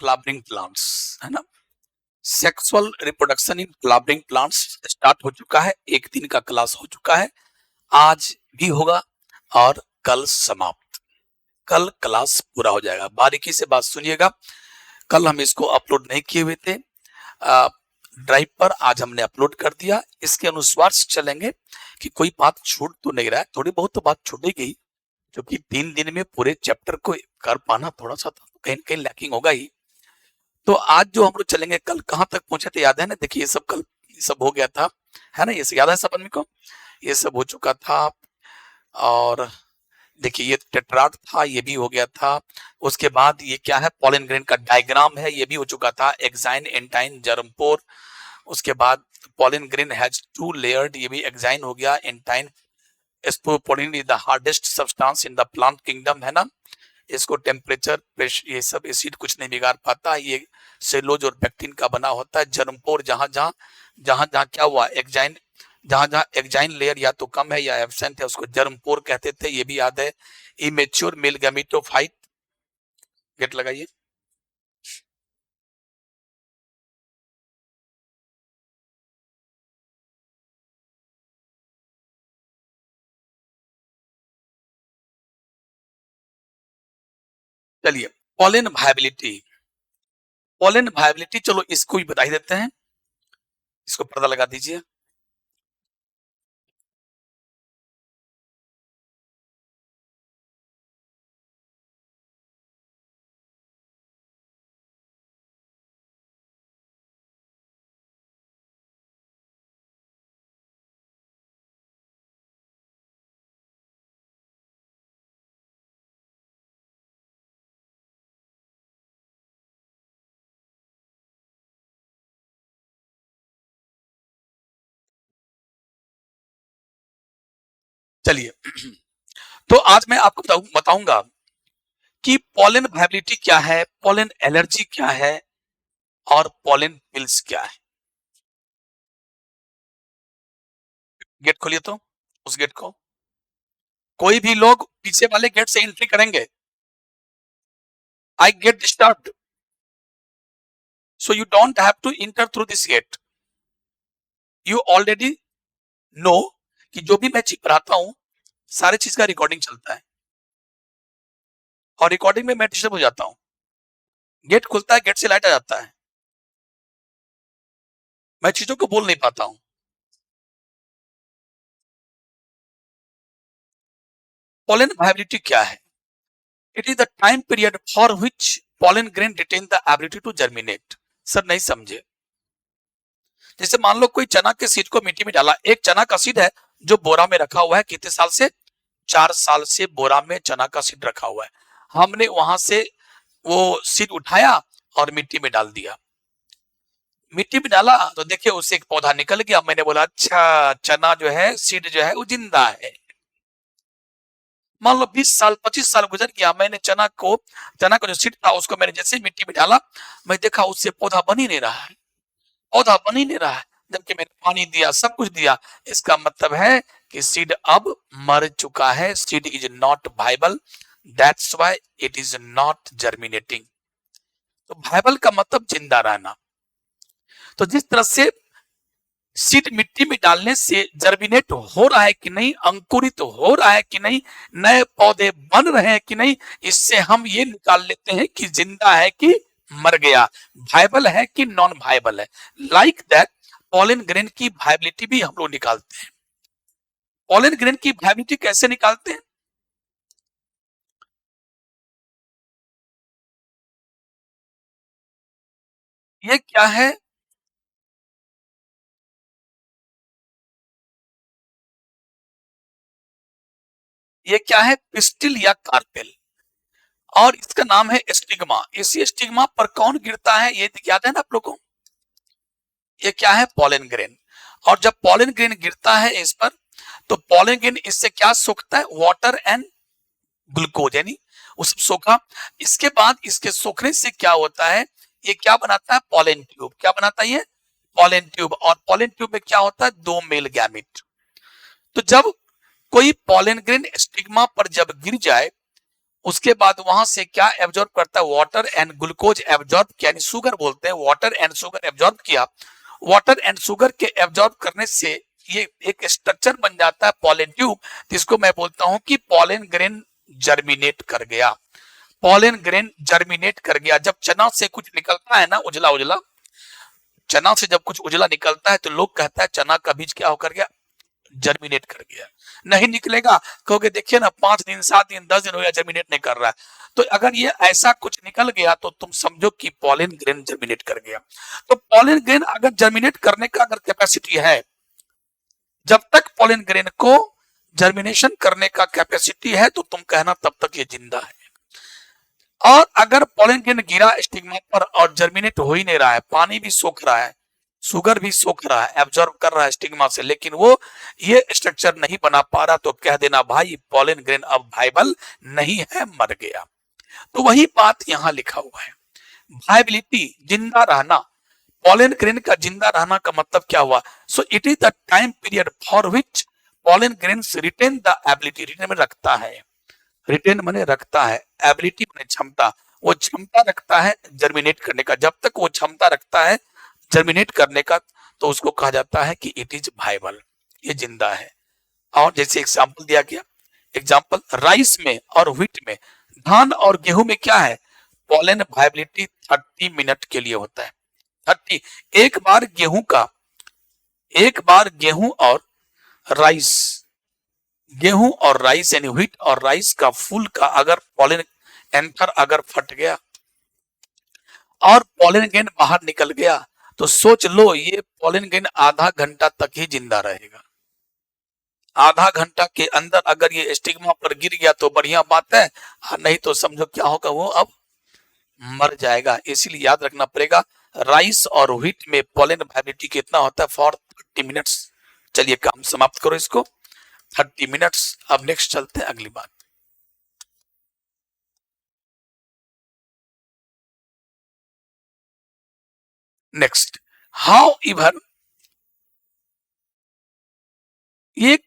Flowering plants, है ना। Sexual reproduction in flowering plants start हो चुका है, एक दिन का क्लास हो चुका है, आज भी होगा और कल समाप्त। कल क्लास पूरा हो जाएगा। बारीकी से बात सुनिएगा, कल हम इसको अपलोड नहीं किए हुए थे ड्राइव पर, आज हमने अपलोड कर दिया। इसके अनुसार से चलेंगे कि कोई बात छूट तो नहीं रहा है, थोड़ी बहुत तो बात छूटेगी, क्योंकि 3 दिन में पूरे चैप्टर को कर पाना थोड़ा सा तो कहीं न कहीं लैकिंग होगा ही। तो आज जो हम लोग चलेंगे, कल कहाँ तक पहुंचे थे याद है ना? देखिए ये सब कल ये सब हो गया था, है ना? ये सब याद है सब आदमी को? ये सब हो चुका था। और देखिए ये टेट्राड था, ये भी हो गया था। उसके बाद ये क्या है? पॉलन ग्रेन का डायग्राम है, ये भी हो चुका था। Exine, एंटाइन, germ pore. उसके बाद पॉलन ग्रेन हैज 2 लेयर्ड, ये भी एक्साइन हो गया। Intine, sporopollenin is the hardest substance in the plant kingdom, है ना। इसको टेम्परेचर, प्रेशर, ये सब एसिड कुछ नहीं बिगाड़ पाता। ये सेलोज और पेक्टिन का बना होता है। जर्मपोर, जहां जहां क्या हुआ? एक्साइन, जहां जहां एक्साइन लेयर या तो कम है या एब्सेंट है, उसको जर्मपोर कहते थे, ये भी याद है। इमेच्योर मेल गैमेटोफाइट, गेट लगाइए। चलिए, पॉलन वायबिलिटी, पॉलन वायबिलिटी, चलो इसको भी बता ही देते हैं। इसको पर्दा लगा दीजिए। चलिए तो आज मैं आपको बताऊंगा कि पॉलन वायबिलिटी क्या है, पॉलन एलर्जी क्या है, और पॉलन पिल्स क्या है। गेट खोलिए तो, उस गेट को। कोई भी लोग पीछे वाले गेट से एंट्री करेंगे। I get disturbed, so you don't have to enter through this gate. You already know कि जो भी मैं चीज पढ़ाता हूं, सारे चीज का रिकॉर्डिंग चलता है, और रिकॉर्डिंग में मैं डिस्टर्ब हो जाता हूं। गेट खुलता है, गेट से लाइट आ जाता है, मैं चीजों को बोल नहीं पाता हूं। पॉलन वायबिलिटी क्या है? It is the time period for which pollen grain retain the ability to germinate. Sir नहीं समझे। जैसे मान लो कोई चना के सीड को मिट्टी में डाला, एक चना का सीड है जो बोरा में रखा हुआ है, कितने साल से? 4 साल से बोरा में चना का सीड रखा हुआ है। हमने वहां से वो सीड उठाया और मिट्टी में डाल दिया। मिट्टी में डाला तो देखिए उससे एक पौधा निकल गया। मैंने बोला अच्छा, चना जो है, सीड जो है वो जिंदा है। मान लो 20 साल 25 साल गुजर गया, मैंने चना का जो सीड था उसको मैंने जैसे ही मिट्टी में डाला, मैं देखा उससे पौधा बन ही नहीं रहा है, पौधा बन ही नहीं रहा है, जबकि मैंने पानी दिया, सब कुछ दिया। इसका मतलब है कि सीड अब मर चुका है। Seed is not viable, that's why it is not germinating. तो वाइबल का मतलब जिंदा रहना। तो जिस तरह से सीड मिट्टी में डालने से जर्मिनेट हो रहा है कि नहीं, अंकुरित हो रहा है कि नहीं, नए पौधे बन रहे हैं कि नहीं, इससे हम ये निकाल लेते हैं कि जिंदा है कि मर गया, वायबल है कि नॉन वायबल है। लाइक दैट पॉलन ग्रेन की वायबिलिटी भी हम लोग निकालते हैं। पॉलन ग्रेन की वायबिलिटी कैसे निकालते हैं? ये क्या है? ये क्या है? पिस्टिल या कार्पेल, और इसका नाम है स्टिग्मा। इसी स्टिग्मा पर कौन गिरता है ये याद है ना आप लोग को? ये क्या है? Pollen grain. और जब पॉलन ग्रेन गिरता है इस पर, तो पॉलन ग्रेन इससे क्या सोखता है? वाटर एंड ग्लूकोज, यानी उस सोखा। इसके बाद इसके सोखने से क्या होता है? ये क्या बनाता है? Pollen tube. क्या बनाता है ये? Pollen tube. और पॉलन ट्यूब में क्या होता है? 2 मेल गैमेट। तो जब कोई पॉलन ग्रेन स्टिग्मा पर जब गिर जाए, उसके बाद वहां से क्या एब्जॉर्ब करता है, वाटर एंड ग्लूकोज एब्जॉर्ब, यानी शुगर बोलते हैं, वाटर एंड शुगर एब्जॉर्ब किया। वाटर एंड शुगर के एब्जॉर्ब करने से ये एक स्ट्रक्चर बन जाता है पॉलन ट्यूब, जिसको मैं बोलता हूं कि पॉलन ग्रेन जर्मिनेट कर गया। पॉलन ग्रेन जर्मिनेट कर गया। जब चना से कुछ निकलता है ना उजला उजला, चना से जब कुछ उजला निकलता है तो लोग कहता है चना का बीज क्या होकर गया, जर्मिनेट कर गया। नहीं निकलेगा, कहोगे देखिए ना 5 दिन 7 दिन 10 दिन हो गया जर्मिनेट नहीं कर रहा है। तो अगर ये ऐसा कुछ निकल गया तो तुम समझो कि पॉलन ग्रेन जर्मिनेट कर गया। तो पॉलन ग्रेन अगर जर्मिनेट करने का अगर कैपेसिटी है, जब तक पॉलन ग्रेन को जर्मिनेशन करने का कैपेसिटी है तो तुम कहना तब तक ये जिंदा है। और अगर पॉलन ग्रेन गिरा स्टिग्मा पर और जर्मिनेट हो ही नहीं रहा है, पानी भी सोख रहा है, शुगर भी सोख रहा है, एब्जॉर्ब कर रहा है स्टिग्मा से, लेकिन वो ये स्ट्रक्चर नहीं बना पा रहा, तो कह देना भाई पॉलन ग्रेन अब वायबल नहीं है, मर गया। तो वही बात यहां लिखा हुआ है, वायबिलिटी, जिंदा रहना। पॉलन ग्रेन का जिंदा रहना का मतलब क्या हुआ, so it is the time period for which pollen grains retain the ability, retain में रखता है, रिटेन माने रखता है, एबिलिटी माने क्षमता, वो क्षमता रखता है जर्मिनेट करने का। जब तक वो क्षमता रखता है जर्मिनेट करने का तो उसको कहा जाता है कि इट इज वायबल, ये जिंदा है। और जैसे एग्जांपल दिया गया, एग्जांपल राइस में और व्हीट में, धान और गेहूं में क्या है, पॉलन वायबिलिटी 30 मिनट के लिए होता है। 30, एक बार गेहूं और राइस, गेहूं और राइस यानी व्हीट और राइस का फूल का अगर पॉलन एंथर अगर फट गया और पॉलन ग्रेन बाहर निकल गया तो सोच लो ये पॉलन ग्रेन आधा घंटा तक ही जिंदा रहेगा। आधा घंटा के अंदर अगर ये स्टिग्मा पर गिर गया तो बढ़िया बात है, नहीं तो समझो क्या होगा, वो अब मर जाएगा। इसीलिए याद रखना पड़ेगा, राइस और व्हीट में पॉलन वायबिलिटी कितना होता है, फॉर 30 मिनट्स। चलिए काम समाप्त करो इसको, 30 मिनट्स। अब नेक्स्ट चलते हैं अगली बात। नेक्स्ट, हाउ इवर ये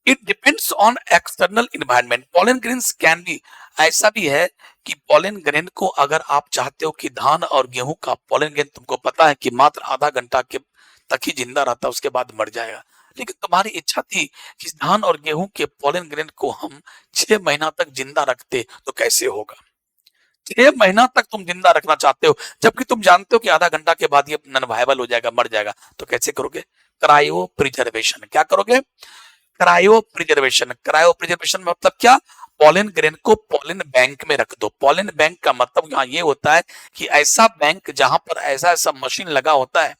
it depends on external environment. Pollen grains can be, ऐसा भी है कि पॉलन ग्रेन को अगर आप चाहते हो कि धान और गेहूं का पॉलन ग्रेन तुमको पता है कि मात्र आधा घंटा के तक ही जिंदा रहता है, उसके बाद मर जाएगा, लेकिन तुम्हारी इच्छा थी कि धान और गेहूं के पॉलन ग्रेन को हम 6 महीना तक जिंदा रखते तो कैसे होगा। 6 महीना तक तुम जिंदा रखना चाहते हो, जबकि तुम जानते हो कि आधा घंटा के बाद ये नॉन वायबल हो जाएगा, मर जाएगा, तो कैसे करोगे, क्रायो प्रिजर्वेशन। क्या करोगे, क्रायो प्रिजर्वेशन। क्रायो प्रिजर्वेशन मतलब क्या, पॉलन ग्रेन को पॉलन बैंक में रख दो। पॉलन बैंक का मतलब यहाँ ये होता है कि ऐसा बैंक जहां पर ऐसा ऐसा मशीन लगा होता है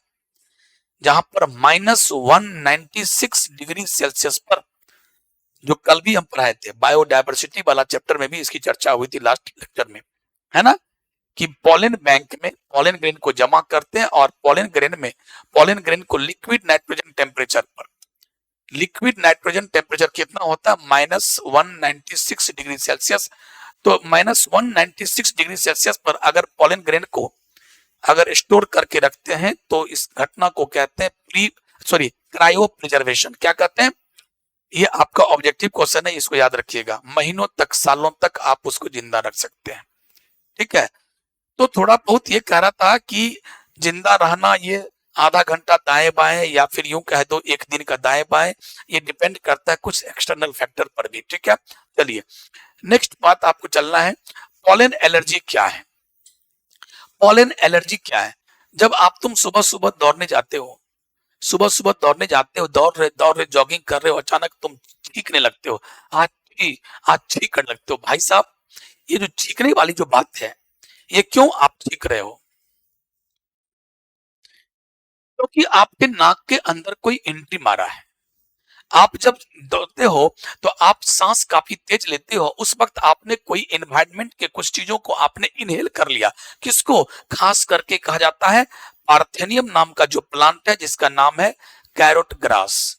जहां पर -196 डिग्री सेल्सियस पर, जो कल भी हम पढ़ाए थे बायोडायवर्सिटी वाला चैप्टर में भी इसकी चर्चा हुई थी लास्ट लेक्चर में, है ना, कि पॉलन बैंक में पॉलन ग्रेन को जमा करते हैं और पॉलन ग्रेन को लिक्विड नाइट्रोजन टेम्परेचर पर, लिक्विड नाइट्रोजन टेम्परेचर कितना होता है, -196 डिग्री सेल्सियस। तो -196 डिग्री सेल्सियस पर अगर पॉलन ग्रेन को अगर स्टोर करके रखते हैं तो इस घटना को कहते हैं क्रायो प्रिजर्वेशन। क्या कहते हैं, ये आपका ऑब्जेक्टिव क्वेश्चन है, इसको याद रखिएगा, महीनों तक सालों तक आप उसको जिंदा रख सकते हैं। ठीक है, तो थोड़ा बहुत ये कह रहा था कि जिंदा रहना ये आधा घंटा दाएं बाएं या फिर यूं कह दो 1 दिन का दाएं बाएं, ये डिपेंड करता है कुछ एक्सटर्नल फैक्टर पर भी। ठीक है, चलिए नेक्स्ट बात आपको चलना है, पॉलन एलर्जी क्या है। पॉलन एलर्जी क्या है, जब आप तुम सुबह सुबह दौड़ने जाते हो, दौड़ रहे जॉगिंग कर रहे हो, अचानक तुम चीखने लगते हो, आज आज चीख करने लगते हो। भाई साहब, ये जो चीखने वाली जो बात है, ये क्यों आप चीख रहे हो, क्योंकि आपके नाक के अंदर कोई एंट्री मारा है। आप जब दौड़ते हो तो आप सांस काफी तेज लेते हो, उस वक्त आपने कोई एनवायरनमेंट के कुछ चीजों को आपने इनहेल कर लिया। किसको, खास करके कहा जाता है पार्थेनियम नाम का जो प्लांट है जिसका नाम है कैरोट ग्रास,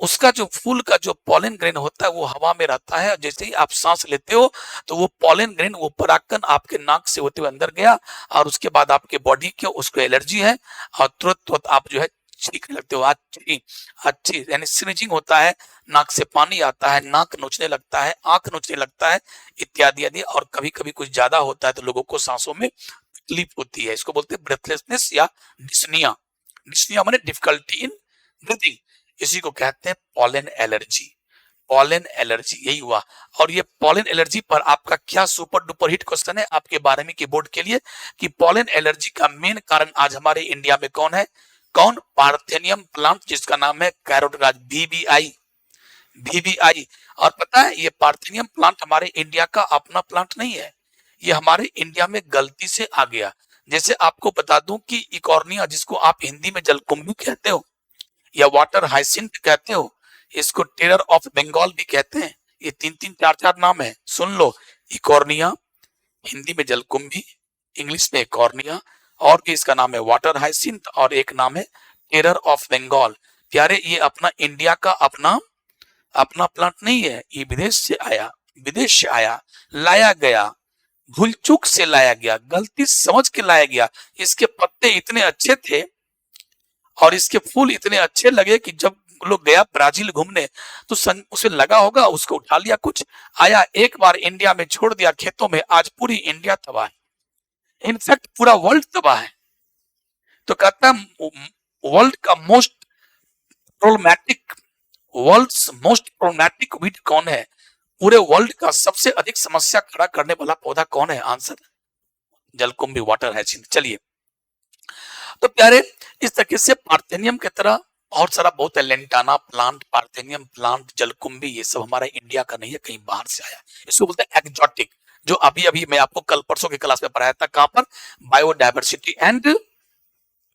उसका जो फूल का जो पॉलन ग्रेन होता है वो हवा में रहता है। जैसे ही आप सांस लेते हो तो वो पॉलन ग्रेन, वो परागकण आपके नाक से होते हुए अंदर गया और उसके बाद आपके बॉडी के उसको एलर्जी है और तुरंत आप जो है छींकने लगते हो, अच्छी अच्छी, यानी स्नीजिंग होता है, नाक से पानी आता है, नाक नोचने लगता है, आंख नोचने लगता है, इत्यादि आदि। और कभी कभी कुछ ज्यादा होता है तो लोगों को सांसों में तकलीफ होती है, इसको बोलते हैं ब्रेथलेसनेस या डिस्निया। डिस्निया माने डिफिकल्टी इन ब्रीथिंग, इसी को कहते हैं पॉलन एलर्जी। पॉलन एलर्जी यही हुआ। और ये पॉलन एलर्जी पर आपका क्या सुपर डुपर हिट क्वेश्चन है आपके 12वीं की बोर्ड के लिए कि पॉलन एलर्जी का मेन कारण आज हमारे इंडिया में कौन है? कौन? पार्थेनियम प्लांट, जिसका नाम है कैरोटराज, VBI, VBI। और पता है ये पार्थेनियम प्लांट हमारे इंडिया का अपना प्लांट नहीं है, ये हमारे इंडिया में गलती से आ गया। जैसे आपको बता दूं कि इकॉर्निया, जिसको आप हिंदी में जलकुंभी कहते हो या वाटर हाइसिंथ कहते हो, इसको टेरर ऑफ बंगाल भी कहते हैं, ये तीन तीन चार चार नाम है, सुन लो। इकॉर्निया, हिंदी में जलकुंभी, इंग्लिश में इकॉर्निया, और भी इसका नाम है वाटर हाइसिंथ, और एक नाम है टेरर ऑफ बंगाल। प्यारे ये अपना इंडिया का अपना अपना प्लांट नहीं है, ये विदेश से आया, विदेश से आया, लाया गया, भूल चूक से लाया गया, गलती समझ के लाया गया। इसके पत्ते इतने अच्छे थे और इसके फूल इतने अच्छे लगे कि जब लोग गया ब्राजील घूमने तो उसे लगा होगा, उसको उठा लिया, कुछ आया, एक बार इंडिया में छोड़ दिया खेतों में, आज पूरी इंडिया तबाह है, इनफैक्ट पूरा वर्ल्ड तबाह है। तो कहता है वर्ल्ड का most problematic, world's most problematic weed कौन है? पूरे वर्ल्ड का सबसे अधिक समस्या खड़ा करने वाला पौधा कौन है? आंसर जलकुंभी, वाटर हाइसिंथ। चलिए, तो प्यारे इस तरीके से पार्थेनियम की तरह और सारा बहुत है, लेंटाना प्लांट, पार्थेनियम प्लांट, जलकुंभी, ये सब हमारा इंडिया का नहीं है, कहीं बाहर से आया। इसको बोलते हैं एक्जोटिक, जो अभी अभी मैं आपको कल परसों की क्लास में पढ़ाया था, कहां पर? बायोडायवर्सिटी एंड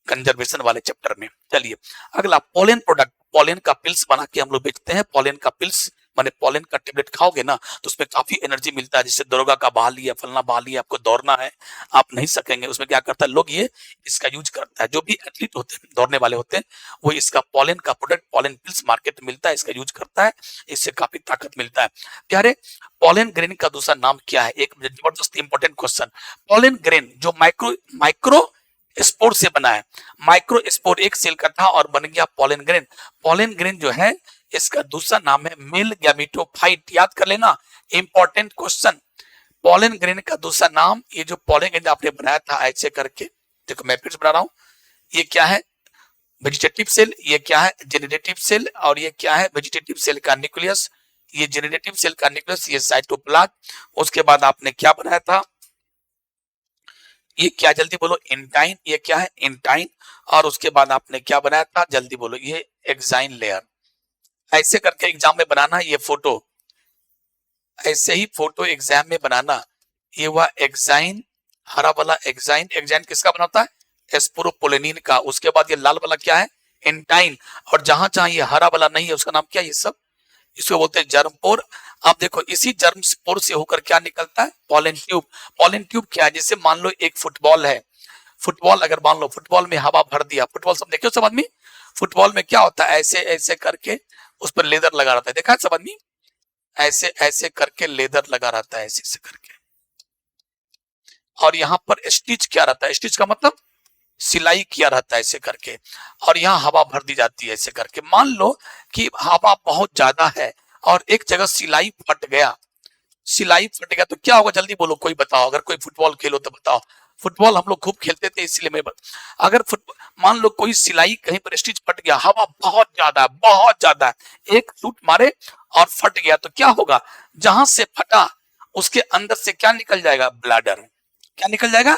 कंजर्वेशन वाले चैप्टर में। चलिए अगला, पोलन प्रोडक्ट। पोलन का पिल्स बना के हम लोग बेचते हैं। पोलन का पिल्स माने पोलन का टेबलेट खाओगे ना तो उसमें काफी एनर्जी मिलता है, जैसे दरोगा का बहा लिया, फलना बहा लिया, आपको दौड़ना है, आप नहीं सकेंगे, उसमें क्या करता है लोग, ये इसका यूज करता है, जो भी एथलीट होते हैं, दौड़ने वाले होते हैं, वो इसका पोलन का प्रोडक्ट, पोलन पिल्स मार्केट में मिलता है, इसका यूज करता है, इससे काफी ताकत मिलता है। प्यारे पोलन ग्रेन का दूसरा नाम क्या है? एक जबरदस्त इंपॉर्टेंट क्वेश्चन। पोलन ग्रेन जो माइक्रो माइक्रो स्पोर से बना है, माइक्रो स्पोर एक सेल का था और बन गया पोलन ग्रेन। पोलन ग्रेन जो है इसका दूसरा नाम है मेल गैमेटोफाइट, याद कर लेना, इंपॉर्टेंट क्वेश्चन। पोलन ग्रेन का दूसरा नाम, ये जो पोलन ग्रेन आपने बनाया था ऐसे करके, देखो मैं फिर से बना रहा हूं, ये क्या है? वेजिटेटिव सेल, ये क्या है? जेनरेटिव सेल, और ये क्या है? वेजिटेटिव सेल का न्यूक्लियस, ये जेनरेटिव सेल का न्यूक्लियस, ये साइटोप्लाज्म। उसके बाद आपने क्या बनाया था? ये क्या, जल्दी बोलो? इंटाइन। ये क्या है? इंटाइन। और उसके बाद आपने क्या बनाया था? जल्दी बोलो? ये एक्साइन लेयर। ऐसे करके एग्जाम में बनाना ये फोटो, ऐसे ही फोटो एग्जाम में बनाना। ये हुआ एक्साइन, हरा वाला एक्साइन। एक्साइन किसका बना होता है? एस्पोरोपोलेनिन का। उसके बाद ये लाल वाला क्या है? इंटाइन। और जहां जहां ये हरा वाला नहीं है उसका नाम क्या है? ये सब, इसको बोलते हैं जर्म पोर। आप देखो इसी जर्म पोर से होकर क्या निकलता है? Pollen tube. पॉलन ट्यूब क्या है? जैसे मान लो एक फुटबॉल है, फुटबॉल अगर मान लो फुटबॉल में हवा भर दिया, फुटबॉल सब देखियो सब आदमी, फुटबॉल में क्या होता है? ऐसे ऐसे करके उस पर लेदर लगा रहता है, देखा है सब आदमी? ऐसे ऐसे करके लेदर लगा रहता है, ऐसे ऐसे करके। और यहाँ पर स्टिच क्या रहता है? स्टिच का मतलब सिलाई किया रहता है ऐसे करके, और यहाँ हवा भर दी जाती है ऐसे करके। मान लो कि हवा बहुत ज्यादा है और एक जगह सिलाई फट गया, सिलाई फट गया तो क्या होगा? जल्दी बोलो, कोई बताओ, अगर कोई फुटबॉल खेलो तो बताओ। फुटबॉल हम लोग खूब खेलते थे इसलिए मैं अगर मान लो कोई सिलाई कहीं पर स्टिच फट गया, हवा बहुत ज्यादा है, बहुत ज्यादा है, एक शूट मारे और फट गया तो क्या होगा? जहां से फटा उसके अंदर से क्या निकल जाएगा? ब्लैडर। क्या निकल जाएगा?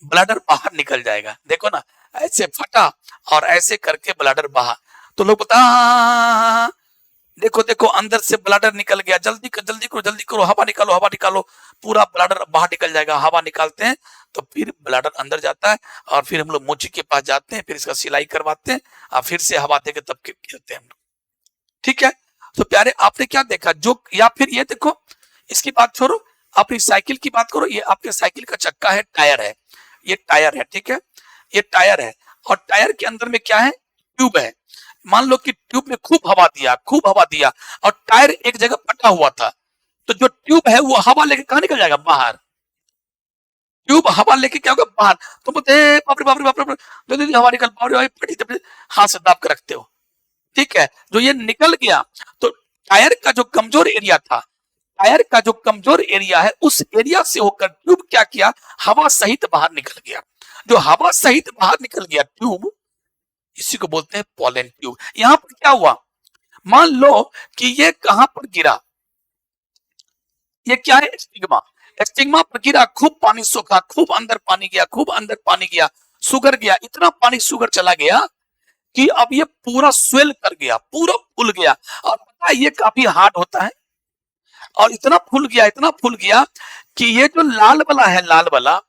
ब्लैडर बाहर निकल जाएगा। देखो ना, ऐसे फटा और ऐसे करके ब्लैडर बाहर, तो लोग बता, देखो देखो अंदर से ब्लैडर निकल गया, जल्दी जल्दी करो, जल्दी करो, हवा निकालो, हवा निकालो, पूरा ब्लैडर बाहर निकल जाएगा। हवा निकालते हैं तो फिर ब्लैडर अंदर जाता है और फिर हम लोग मोची के पास जाते हैं, फिर इसका सिलाई करवाते हैं और फिर से हवा देके तब खेलते हैं हम लोग। ठीक है, तो प्यारे आपने क्या देखा? जो, या फिर ये देखो, इसकी बात छोड़ो, अपनी साइकिल की बात करो। ये आपके साइकिल का चक्का है, टायर है, ये टायर है, ठीक है, ये टायर है, और टायर के अंदर में क्या है? ट्यूब है। मान लो कि ट्यूब में खूब हवा दिया, खूब हवा दिया, और टायर एक जगह फटा हुआ था, तो जो ट्यूब है वो हवा लेके कहां निकल जाएगा? बाहर। ट्यूब हवा लेके क्या होगा बाहर, तुम बोलते बाप रे बाप रे बाप रे बाप रे, दीदी हवा निकल पा रही है, हाथ से दाब कर रखते हो, ठीक है। जो ये निकल गया तो टायर का जो कमजोर एरिया था, टायर का जो कमजोर एरिया है उस एरिया से होकर ट्यूब क्या किया, हवा सहित बाहर निकल गया। जो हवा सहित बाहर निकल गया ट्यूब, इसी को बोलते हैं पॉलन ट्यूब। यहां पर क्या हुआ, मान लो कि ये कहां पर गिरा, ये क्या है, स्टिग्मा। स्टिग्मा पर गिरा, खूब पानी सोखा, खूब अंदर पानी गया, खूब अंदर पानी गया, सुगर गया, इतना पानी सुगर चला गया कि अब ये पूरा स्वेल कर गया, पूरा फूल गया। और पता है ये काफी हार्ड होता है, और इतना फूल गया, इतना फूल गया कि ये जो लाल वाला है, लाल वाला,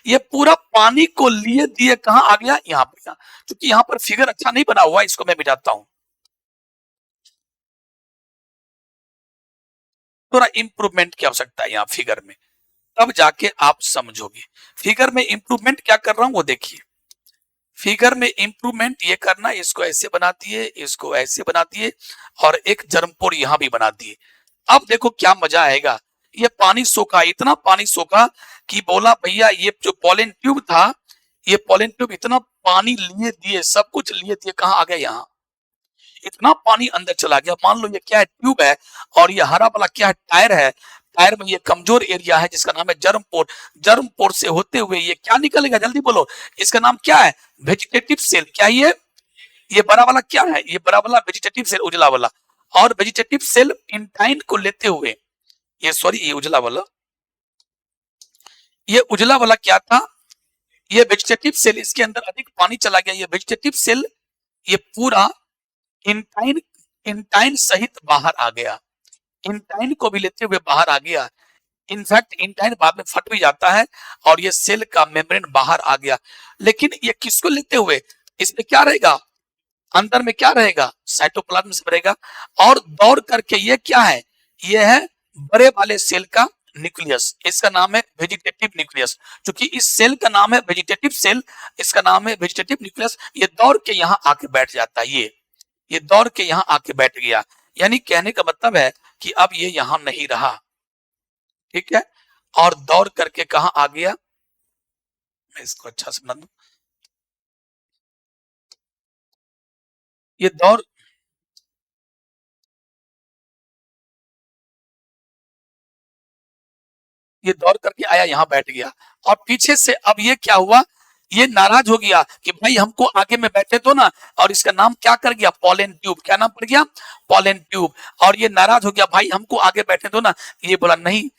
ये पूरा पानी को लिए दिए कहां आ गया, यहाँ पे गया। क्योंकि यहाँ पर फिगर अच्छा नहीं बना हुआ, इसको मैं मिटाता हूं, थोड़ा इंप्रूवमेंट की आवश्यकता है यहाँ फिगर में, तब जाके आप समझोगे। फिगर में इंप्रूवमेंट क्या कर रहा हूं वो देखिए। फिगर में इंप्रूवमेंट ये करना, इसको ऐसे बनाती है, इसको ऐसे बनाती है, और एक जर्मपोर यहां भी बनाती है। अब देखो क्या मजा आएगा, ये पानी सोखा, इतना पानी सोखा कि बोला भैया ये जो पॉलन ट्यूब था, ये पॉलन ट्यूब इतना पानी लिए दिए, सब कुछ लिए दिए, कहां आ गया, यहाँ इतना पानी अंदर चला गया। मान लो ये क्या है, ट्यूब है, और ये हरा वाला क्या है, टायर है। टायर में ये कमजोर एरिया है जिसका नाम है जर्म पोर। जर्म पोर से होते हुए ये क्या निकलेगा, जल्दी बोलो, इसका नाम क्या है, वेजिटेटिव सेल। क्या ये बड़ा वाला क्या है, ये बड़ा वाला वेजिटेटिव सेल, उजला वाला। और वेजिटेटिव सेल इंटाइन को लेते हुए, ये सॉरी ये उजला वाला, ये उजला वाला क्या था, ये वेजिटेटिव सेल, इसके अंदर अधिक पानी चला गया, ये वेजिटेटिव सेल ये पूरा इंटाइन, इंटाइन सहित बाहर आ गया, इंटाइन को भी लेते हुए बाहर आ गया। इनफैक्ट इंटाइन बाद में फट भी जाता है, और ये सेल का मेम्ब्रेन बाहर आ गया। लेकिन ये किसको लेते हुए, इसमें क्या रहेगा, अंदर में क्या रहेगा, साइटोप्लाज्म रहेगा। और दौड़ करके ये क्या है, ये है बड़े वाले सेल का न्यूक्लियस, इसका नाम है वेजिटेटिव न्यूक्लियस। क्योंकि इस सेल का नाम है वेजिटेटिव सेल, इसका नाम है वेजिटेटिव न्यूक्लियस। ये दौड़ के यहाँ आके बैठ जाता है, ये दौड़ के यहाँ आके बैठ गया। यानी कहने का मतलब है कि अब ये यहां नहीं रहा, ठीक है, और दौड़ करके कहां आ गया, मैं इसको अच्छा से बना दूं, ये दौड़, ये दौड़ करके आया, यहां बैठ गया। और पीछे से अब ये क्या हुआ, ये नाराज हो गया कि भाई हमको आगे में बैठे तो ना, और इसका नाम क्या कर गया, पॉलन ट्यूब। क्या नाम पड़ गया, पॉलन ट्यूब। और ये नाराज हो गया, भाई हमको आगे बैठे तो ना। ये बोला नहीं,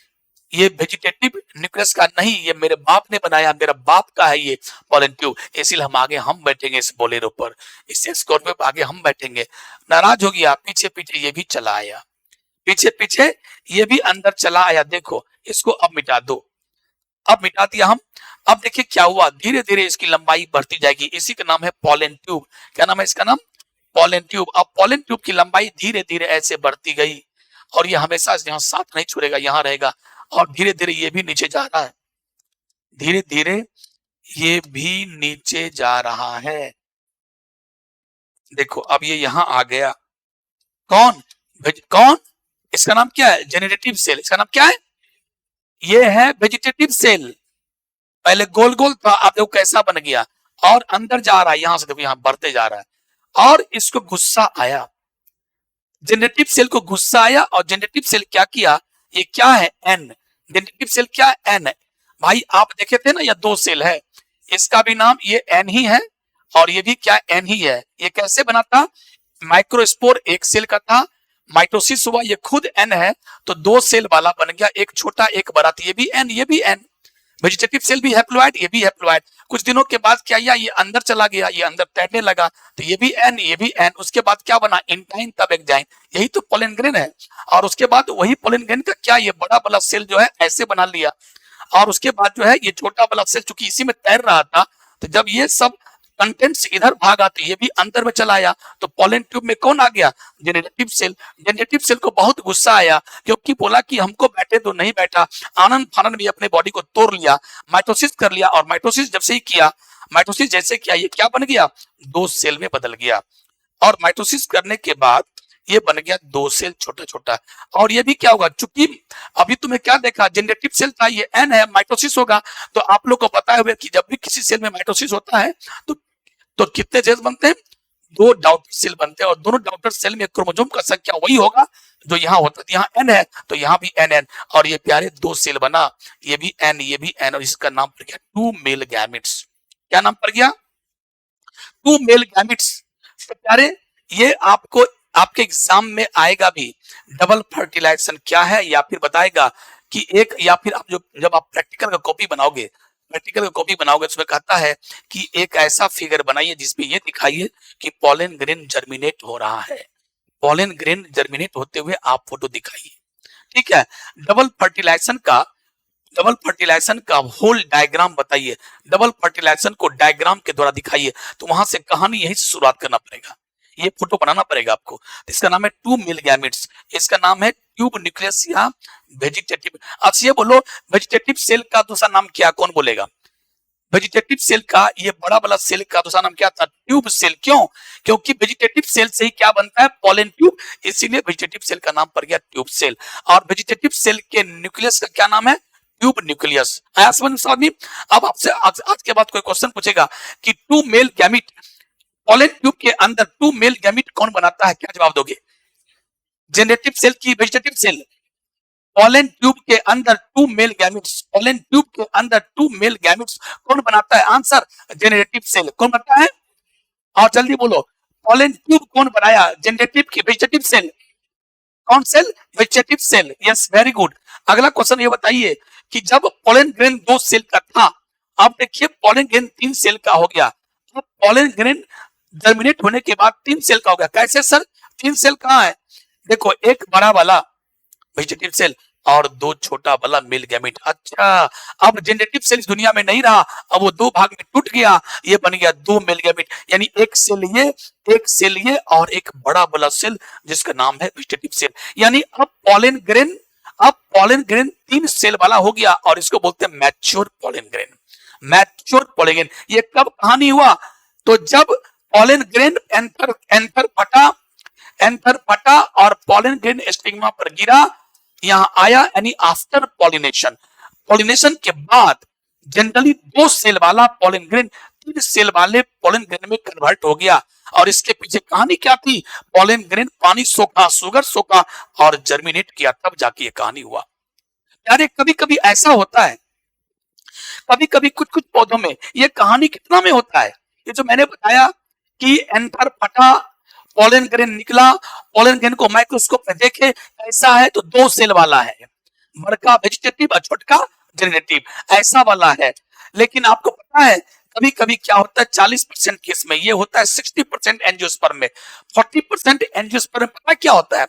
ये वेजिटेटिव न्यूक्लियस का नहीं, ये मेरे बाप ने बनाया, मेरा बाप का है ये पॉलन ट्यूब, इसलिए हम आगे हम बैठेंगे इस बोलेरो पर, इस स्कॉर्पियो पर आगे हम बैठेंगे। नाराज हो गया, पीछे पीछे ये भी चला आया, पीछे पीछे ये भी अंदर चला आया। देखो इसको अब मिटा दो, अब मिटा दिया हम। अब देखिए क्या हुआ, धीरे धीरे इसकी लंबाई बढ़ती जाएगी, इसी का नाम है पॉलन ट्यूब। क्या नाम है इसका नाम, पॉलन ट्यूब। अब पॉलन ट्यूब की लंबाई धीरे धीरे ऐसे बढ़ती गई, और ये हमेशा यहाँ साथ नहीं छोड़ेगा, यहाँ रहेगा। और धीरे धीरे ये भी नीचे जा रहा है, धीरे धीरे ये भी नीचे जा रहा है। देखो अब ये यहाँ आ गया, कौन, कौन, इसका नाम क्या है, जेनेरेटिव सेल। इसका नाम क्या है, ये है वेजिटेटिव सेल। पहले गोल गोल था, अब देखो कैसा बन गया, और अंदर जा रहा है, यहां से देखो यहाँ बढ़ते जा रहा है। और इसको गुस्सा आया, जेनेरेटिव सेल को गुस्सा आया, और जेनेरेटिव सेल क्या किया, ये क्या है, एन, जेनेरेटिव सेल क्या है, एन है। भाई आप देखे थे ना, ये दो सेल है, इसका भी नाम ये एन ही है, और ये भी क्या एन ही है। ये कैसे बना था, माइक्रोस्पोर एक सेल का था, माइटोसिस हुआ, ये खुद एन है, तो दो सेल वाला बन गया, एक छोटा एक बड़ा, तो ये भी एन, ये भी एन। वेजिटेटिव सेल भी हैप्लॉइड, ये भी हैप्लॉइड। कुछ दिनों के बाद क्या किया, ये अंदर चला गया, ये अंदर तैरने लगा, तो ये भी एन, ये भी एन। उसके बाद क्या बना, इंटाइन तब एक्जाइन, यही तो पोलन ग्रेन है। और उसके बाद वही पोलन ग्रेन का क्या, ये बड़ा वाला सेल जो है ऐसे बना लिया, और उसके बाद जो है ये छोटा वाला सेल चूंकि इसी में तैर रहा था, तो जब ये सब कंटेंट्स इधर भागा तो ये भी अंदर में चला आया, तो पोलन ट्यूब में कौन आ गया, जेनेरेटिव सेल। जेनेरेटिव सेल को बहुत गुस्सा आया, क्योंकि बोला कि हमको बैठे तो नहीं बैठा, आनंद फानंद भी अपने बॉडी को तोड़ लिया, माइटोसिस कर लिया। और माइटोसिस जब से ही किया, माइटोसिस जैसे किया, ये क्या बन गया, दो सेल में बदल गया। और माइटोसिस करने के बाद ये बन गया दो सेल छोटा छोटा। और ये भी क्या होगा, चूंकि अभी तुम्हें क्या देखा, जनरेटिव सेल था, ये एन है, माइटोसिस होगा। तो आप लोग को पता है कि जब भी किसी सेल में माइटोसिस होता है तो कितने सेल बनते हैं, दो डॉटर सेल बनते हैं, और दोनों डॉटर सेल में क्रोमोसोम का संख्या वही होगा जो यहाँ होता है। यहाँ एन है तो यहाँ भी एन एन, और ये प्यारे दो सेल बना, ये भी एन ये भी एन, और इसका नाम पड़ गया टू मेल गैमेट्स। क्या नाम पड़ गया, टू मेल गैमेट्स। तो प्यारे ये आपको आपके एग्जाम में आएगा भी, डबल फर्टिलाइजेशन क्या है, या फिर बताएगा कि एक, या फिर आप जब आप प्रैक्टिकल का कॉपी बनाओगे, उसमें कहता है कि एक ऐसा फिगर बनाइए जिसमें ये दिखाइए कि पॉलन ग्रेन जर्मिनेट हो रहा है, पॉलन ग्रेन जर्मिनेट होते हुए आप फोटो दिखाइए। ठीक है, डबल फर्टिलाइजेशन का होल डायग्राम बताइए, डबल फर्टिलाइजेशन को डायग्राम के द्वारा दिखाइए। तो वहां से कहानी यही से शुरुआत करना पड़ेगा, ये फोटो बनाना पड़ेगा आपको। तो इसका नाम है टू मिल गैमेट्स, इसका नाम है ट्यूब न्यूक्लियस या वेजिटेटिव। अच्छा ये बोलो, वेजिटेटिव सेल का दूसरा नाम क्या, कौन बोलेगा? वेजिटेटिव सेल का ये बड़ा वाला सेल का दूसरा नाम क्या था, ट्यूब सेल। क्यों? क्योंकि वेजिटेटिव सेल से ही क्या बनता है, पॉलन ट्यूब, इसीलिए वेजिटेटिव सेल का नाम पड़ गया ट्यूब सेल। और वेजिटेटिव सेल के न्यूक्लियस का क्या नाम है, ट्यूब न्यूक्लियस। आया समझ में? अब आपसे आज के बाद कोई क्वेश्चन पूछेगा कि two male gamete, pollen tube के अंदर टू मेल गैमिट कौन बनाता है, क्या जवाब दोगे? जेनेटिव सेल की वेजिटेटिव सेल? पॉलन ट्यूब के अंदर two male gametes, pollen tube के अंदर टू मेल गैमेट्स कौन बनाता है? Answer generative cell. कौन बनाता है? और जल्दी बोलो, पॉलन ट्यूब कौन बनाया, जेनेरेटिव की वेजिटेटिव सेल? कौन cell? Vegetative cell. Yes very good. अगला क्वेश्चन ये बताइए कि जब पॉलन ग्रेन दो सेल का था, अब देखिए पॉलन ग्रेन तीन सेल का हो गया। अब पॉलन ग्रेन जर्मिनेट होने के बाद तीन सेल का हो गया। कैसे सर, तीन सेल कहाँ है? देखो, एक बड़ा वाला वेजिटेटिव सेल और दो छोटा वाला मेल गैमेट। अच्छा, अब जेनेरेटिव सेल इस दुनिया में नहीं रहा, अब वो दो भाग में टूट गया, ये बन गया दो मेल गैमेट, यानी एक सेल ये और एक बड़ा वाला सेल जिसका नाम है वेजिटेटिव सेल। यानी अब पॉलन ग्रेन तीन सेल वाला हो गया, और इसको बोलते हैं mature pollen grain. Mature pollen grain ये कब कहानी हुआ? तो जब पॉलन ग्रेन एंथर फटा और पॉलन ग्रेन स्टिग्मा पर गिरा, यहां आया, यानी आफ्टर पॉलिनेशन। पॉलिनेशन के बाद जनरली दो सेल वाला पॉलन ग्रेन तीन सेल वाले पॉलन ग्रेन में कन्वर्ट हो गया। और इसके पीछे कहानी क्या थी? पॉलन ग्रेन पानी सोखा, शुगर सोखा और जर्मिनेट किया, तब जाके ये कहानी हुआ। यार कभी कभी ऐसा होता है, कभी कभी कुछ कुछ पौधों में ये कहानी कितना में होता है। ये जो मैंने बताया कि एंथर फटा, पॉलन ग्रेन निकला, पॉलन ग्रेन को माइक्रोस्कोप में देखे, ऐसा है तो दो सेल वाला है, बड़का वेजिटेटिव और छोटका जेनेरेटिव, ऐसा वाला है। लेकिन आपको पता है कभी कभी क्या होता है, 40% केस में ये होता है, 60% एंजियोस्पर्म में, 40% एंजियोस्पर्म में पता क्या होता है,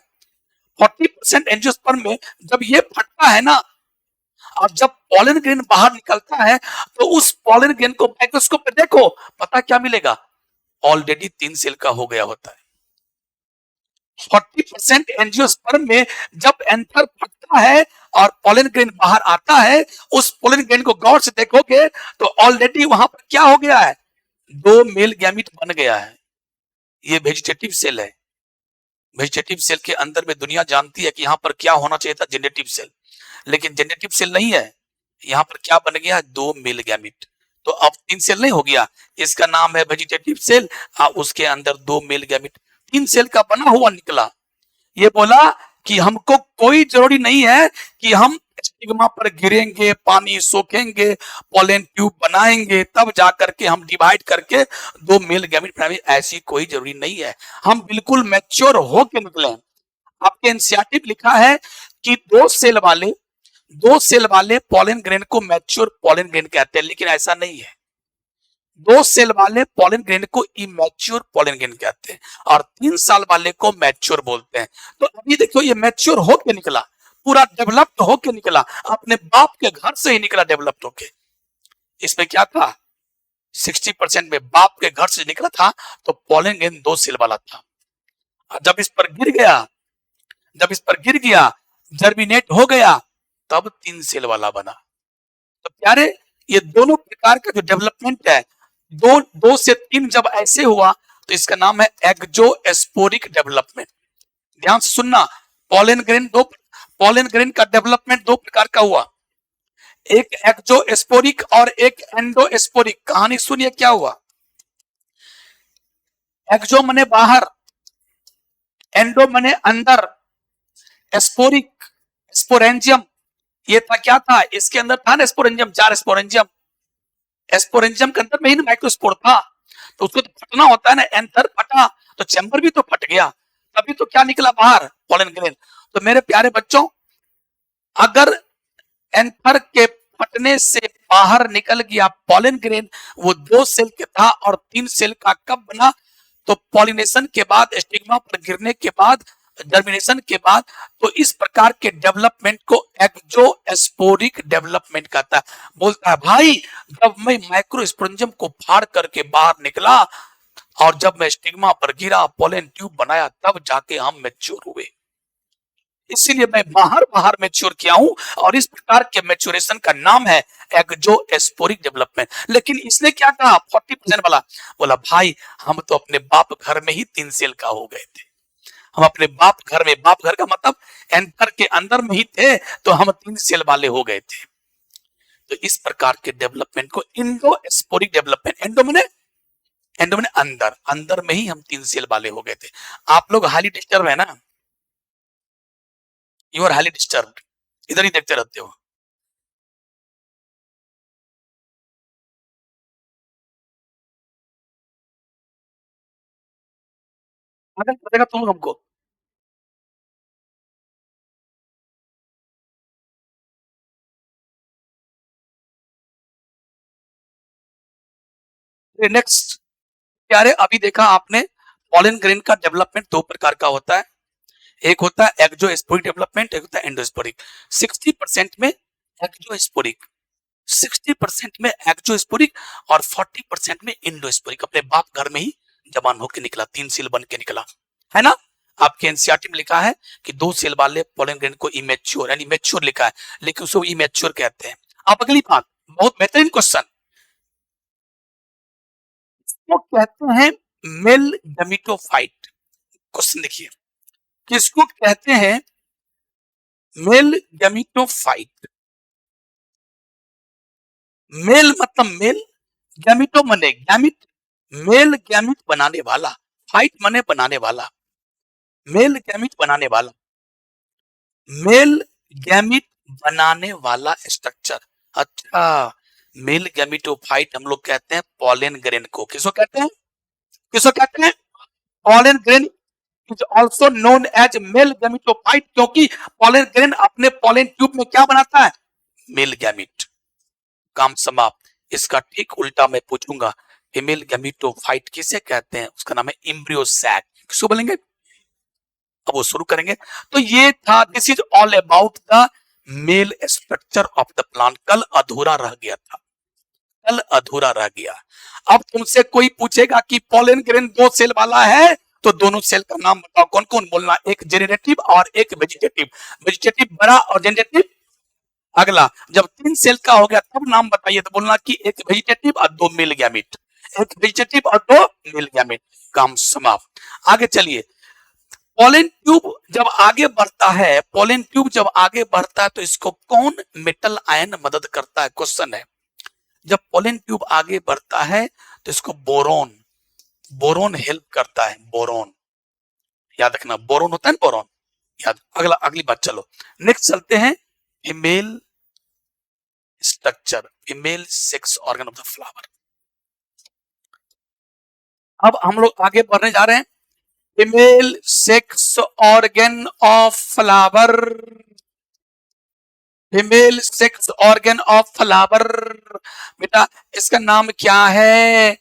40% एंजियोस्पर्म में जब ये फटता है ना, और जब पॉलन ग्रेन बाहर निकलता है तो उस पॉलन ग्रेन को माइक्रोस्कोप में देखो, पता क्या मिलेगा, ऑलरेडी तीन सेल का हो गया होता है। 40% एंजियोस्पर्म में जब एंथर फटता है और पॉलन ग्रेन बाहर आता है, उस पॉलन ग्रेन को गौर से देखोगे तो ऑलरेडी वहां पर क्या हो गया है, दो मेल गैमिट बन गया है। ये वेजिटेटिव सेल है। वेजिटेटिव सेल के अंदर में दुनिया जानती है कि यहाँ पर क्या होना चाहिए था, जेनेरेटिव सेल, लेकिन जेनेरेटिव सेल नहीं है। यहाँ पर क्या बन गया, दो मेल गैमिट। तो अब तीन सेल नहीं हो गया, इसका नाम है वेजिटेटिव सेल, उसके अंदर दो मेल गैमिट, तीन सेल का बना हुआ निकला। ये बोला कि हमको कोई जरूरी नहीं है कि हम स्टिग्मा पर गिरेंगे, पानी सोखेंगे, पॉलन ट्यूब बनाएंगे, तब जाकर के हम डिवाइड करके दो मेल गैमेट बनाएंगे, ऐसी कोई जरूरी नहीं है। हम बिल्कुल मैच्योर होके निकले। आपके एनसीईआरटी में लिखा है कि दो सेल वाले पॉलन ग्रेन को मैच्योर पॉलन ग्रेन कहते हैं, लेकिन ऐसा नहीं है। दो सेल वाले पॉलन ग्रेन को इमैच्योर पॉलन ग्रेन कहते हैं, और 3 साल वाले को मैच्योर बोलते हैं। तो अभी देखो ये मैच्योर होके निकला, पूरा डेवलप्ड होके निकला, अपने बाप के घर से ही निकला डेवलप्ड होके। इसमें क्या था, 60% में बाप के घर से निकला था, तो पॉलन ग्रेन दो सेल वाला था। जब इस पर गिर गया, जर्मिनेट हो गया, तब 3 सेल वाला बना। तो प्यारे ये दोनों प्रकार का जो डेवलपमेंट है, दो से तीन जब ऐसे हुआ तो इसका नाम है एक्जोस्पोरिक डेवलपमेंट। ध्यान से सुनना, पॉलन ग्रेन का डेवलपमेंट दो प्रकार का हुआ, एक एक्जोस्पोरिक और एक एंडोस्पोरिक। कहानी सुनिए क्या हुआ। एक्जो मने बाहर, एंडो मने अंदर, स्पोरिक स्पोरेंजियम, ये था क्या था, इसके अंदर था ना स्पोरेंजियम, 4 स्पोरेंजियम, स्पोरेंजियम के अंदर में ही माइक्रोस्पोर था, तो उसको तो फटना होता है ना, एंथर फटा तो चैम्बर भी तो फट गया, तभी तो क्या निकला बाहर, पॉलन ग्रेन। तो मेरे प्यारे बच्चों, अगर एंथर के फटने से बाहर निकल गया पॉलन ग्रेन, वो 2 सेल के था और 3 सेल का कब बना, तो पॉलिनेशन के बाद, स्टिग्मा पर गिरने के बाद, जर्मिनेशन के बाद, तो इस प्रकार के डेवलपमेंट को एक्जोस्पोरिक डेवलपमेंट कहता है। बोलता है भाई, जब मैं माइक्रोस्पोरेंजियम को फाड़ करके बाहर निकला और जब मैं स्टिग्मा पर गिरा, पोलन ट्यूब बनाया, तब जाके हम मैच्योर हुए, इसीलिए मैं बाहर मैच्योर किया हूं, और इस प्रकार के मैच्योरेशन का नाम है एक्जोस्पोरिक डेवलपमेंट। लेकिन इसने क्या कहा, 40% वाला बोला भाई, हम तो अपने बाप घर में ही 3 सेल का हो गए थे, हम अपने बाप घर में, बाप घर का मतलब एंथर के अंदर में ही थे, तो हम 3 सेल वाले हो गए थे। तो इस प्रकार के डेवलपमेंट को इंडोस्पोरिक डेवलपमेंट, एंडो मैंने अंदर, अंदर में ही हम 3 सेल वाले हो गए थे। आप लोग हाईली डिस्टर्ब है ना, यू आर हाईली डिस्टर्ब, इधर ही देखते रहते हो। अगर पड़ेगा तुम हमको। नेक्स्ट क्या है, अभी देखा आपने, पॉलन ग्रेन का डेवलपमेंट 2 प्रकार का होता है, एक होता है एक्जोस्पोरिक डेवलपमेंट, एक होता है एंडोस्पोरिक। 60% में एक्जोस्पोरिक, 60% में एक्जोस्पोरिक और 40% में इंडोस्पोरिक। अपने बाप घर में ही जवान होकर निकला, 3 सेल बन के निकला, है ना। आपके एनसीईआरटी में लिखा है कि 2 सेल वाले पॉलन ग्रेन को इमेच्योर, यानी मैच्योर लिखा है, लेकिन उसको इमेच्योर कहते हैं। अब अगली बात, बहुत बेहतरीन क्वेश्चन, वो कहते हैं मेल गैमेटोफाइट। क्वेश्चन देखिए, किसको कहते हैं मेल गैमेटोफाइट। मेल मतलब मेल, गैमिटो मने गैमिट, मेल गैमिट बनाने वाला, फाइट मने बनाने वाला, मेल गैमिट बनाने वाला, मेल गैमिट बनाने वाला स्ट्रक्चर। अच्छा, मेल गैमिटोफाइट हम लोग कहते हैं पॉलन ग्रेन को, किसको कहते हैं, किसको कहते हैं, pollen grain is also known as male gametophyte, क्योंकि पॉलन ग्रेन अपने पॉलन ट्यूब में क्या बनाता है, मेल गैमिट। काम समाप्त। इसका ठीक उल्टा मैं पूछूंगा, फीमेल गैमेटोफाइट किसे कहते हैं, उसका नाम है एम्ब्रियो सैक। किसको बोलेंगे, अब वो शुरू करेंगे। तो ये था, this is all about the male structure of the plant. कल अधूरा रह गया था, कल अधूरा रह गया। अब तुमसे कोई पूछेगा कि पॉलन ग्रेन 2 सेल वाला है, तो दोनों सेल का नाम बताओ, कौन कौन बोलना, एक जेनरेटिव और एक वेजिटेटिव, वेजिटेटिव बड़ा और जेनरेटिव अगला। जब 3 सेल का हो गया तब नाम बताइए, तो बोलना कि एक वेजिटेटिव और 2 मेल गैमेट, एक वेजिटेटिव और 2 मेल गैमेट। काम समाप्त। आगे चलिए, पॉलन ट्यूब जब आगे बढ़ता है, पॉलन ट्यूब जब आगे बढ़ता है तो इसको कौन मेटल आयन मदद करता है, क्वेश्चन है। जब पॉलन ट्यूब आगे बढ़ता है तो इसको बोरोन, बोरोन हेल्प करता है, बोरोन याद रखना, बोरोन होता है ना, बोरोन याद। अगला, अगली बात, चलो नेक्स्ट चलते हैं, female structure, female sex organ of the flower. अब हम लोग आगे बढ़ने जा रहे हैं, female sex organ of flower, female sex organ of flower. बेटा इसका नाम क्या है,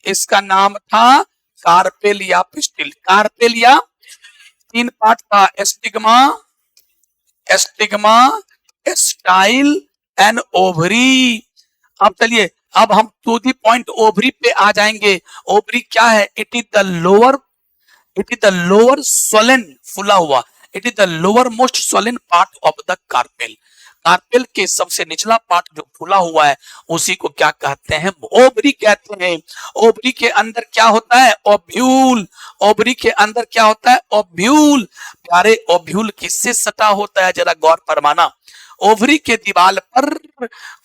इसका नाम था कार्पेल या पिस्टिल। कार्पेल या 3 पार्ट था, एस्टिग्मा, एस्टिग्मा, स्टाइल एंड ओवरी। अब चलिए, अब हम टू दी पॉइंट ओवरी पे आ जाएंगे। ओवरी क्या है, it is the lower, it is the lower swollen, फुला हुआ, it is the lower most swollen part of the carpel. Carpel के सबसे निचला पार्ट जो फूला हुआ है उसी को क्या कहते हैं? ओवरी कहते हैं। ओवरी के अंदर क्या होता है? ओव्यूल। ओवरी के अंदर क्या होता है? ओव्यूल। प्यारे ओव्यूल किससे सटा होता है? जरा गौर फरमाना। ओवरी के दीवार पर,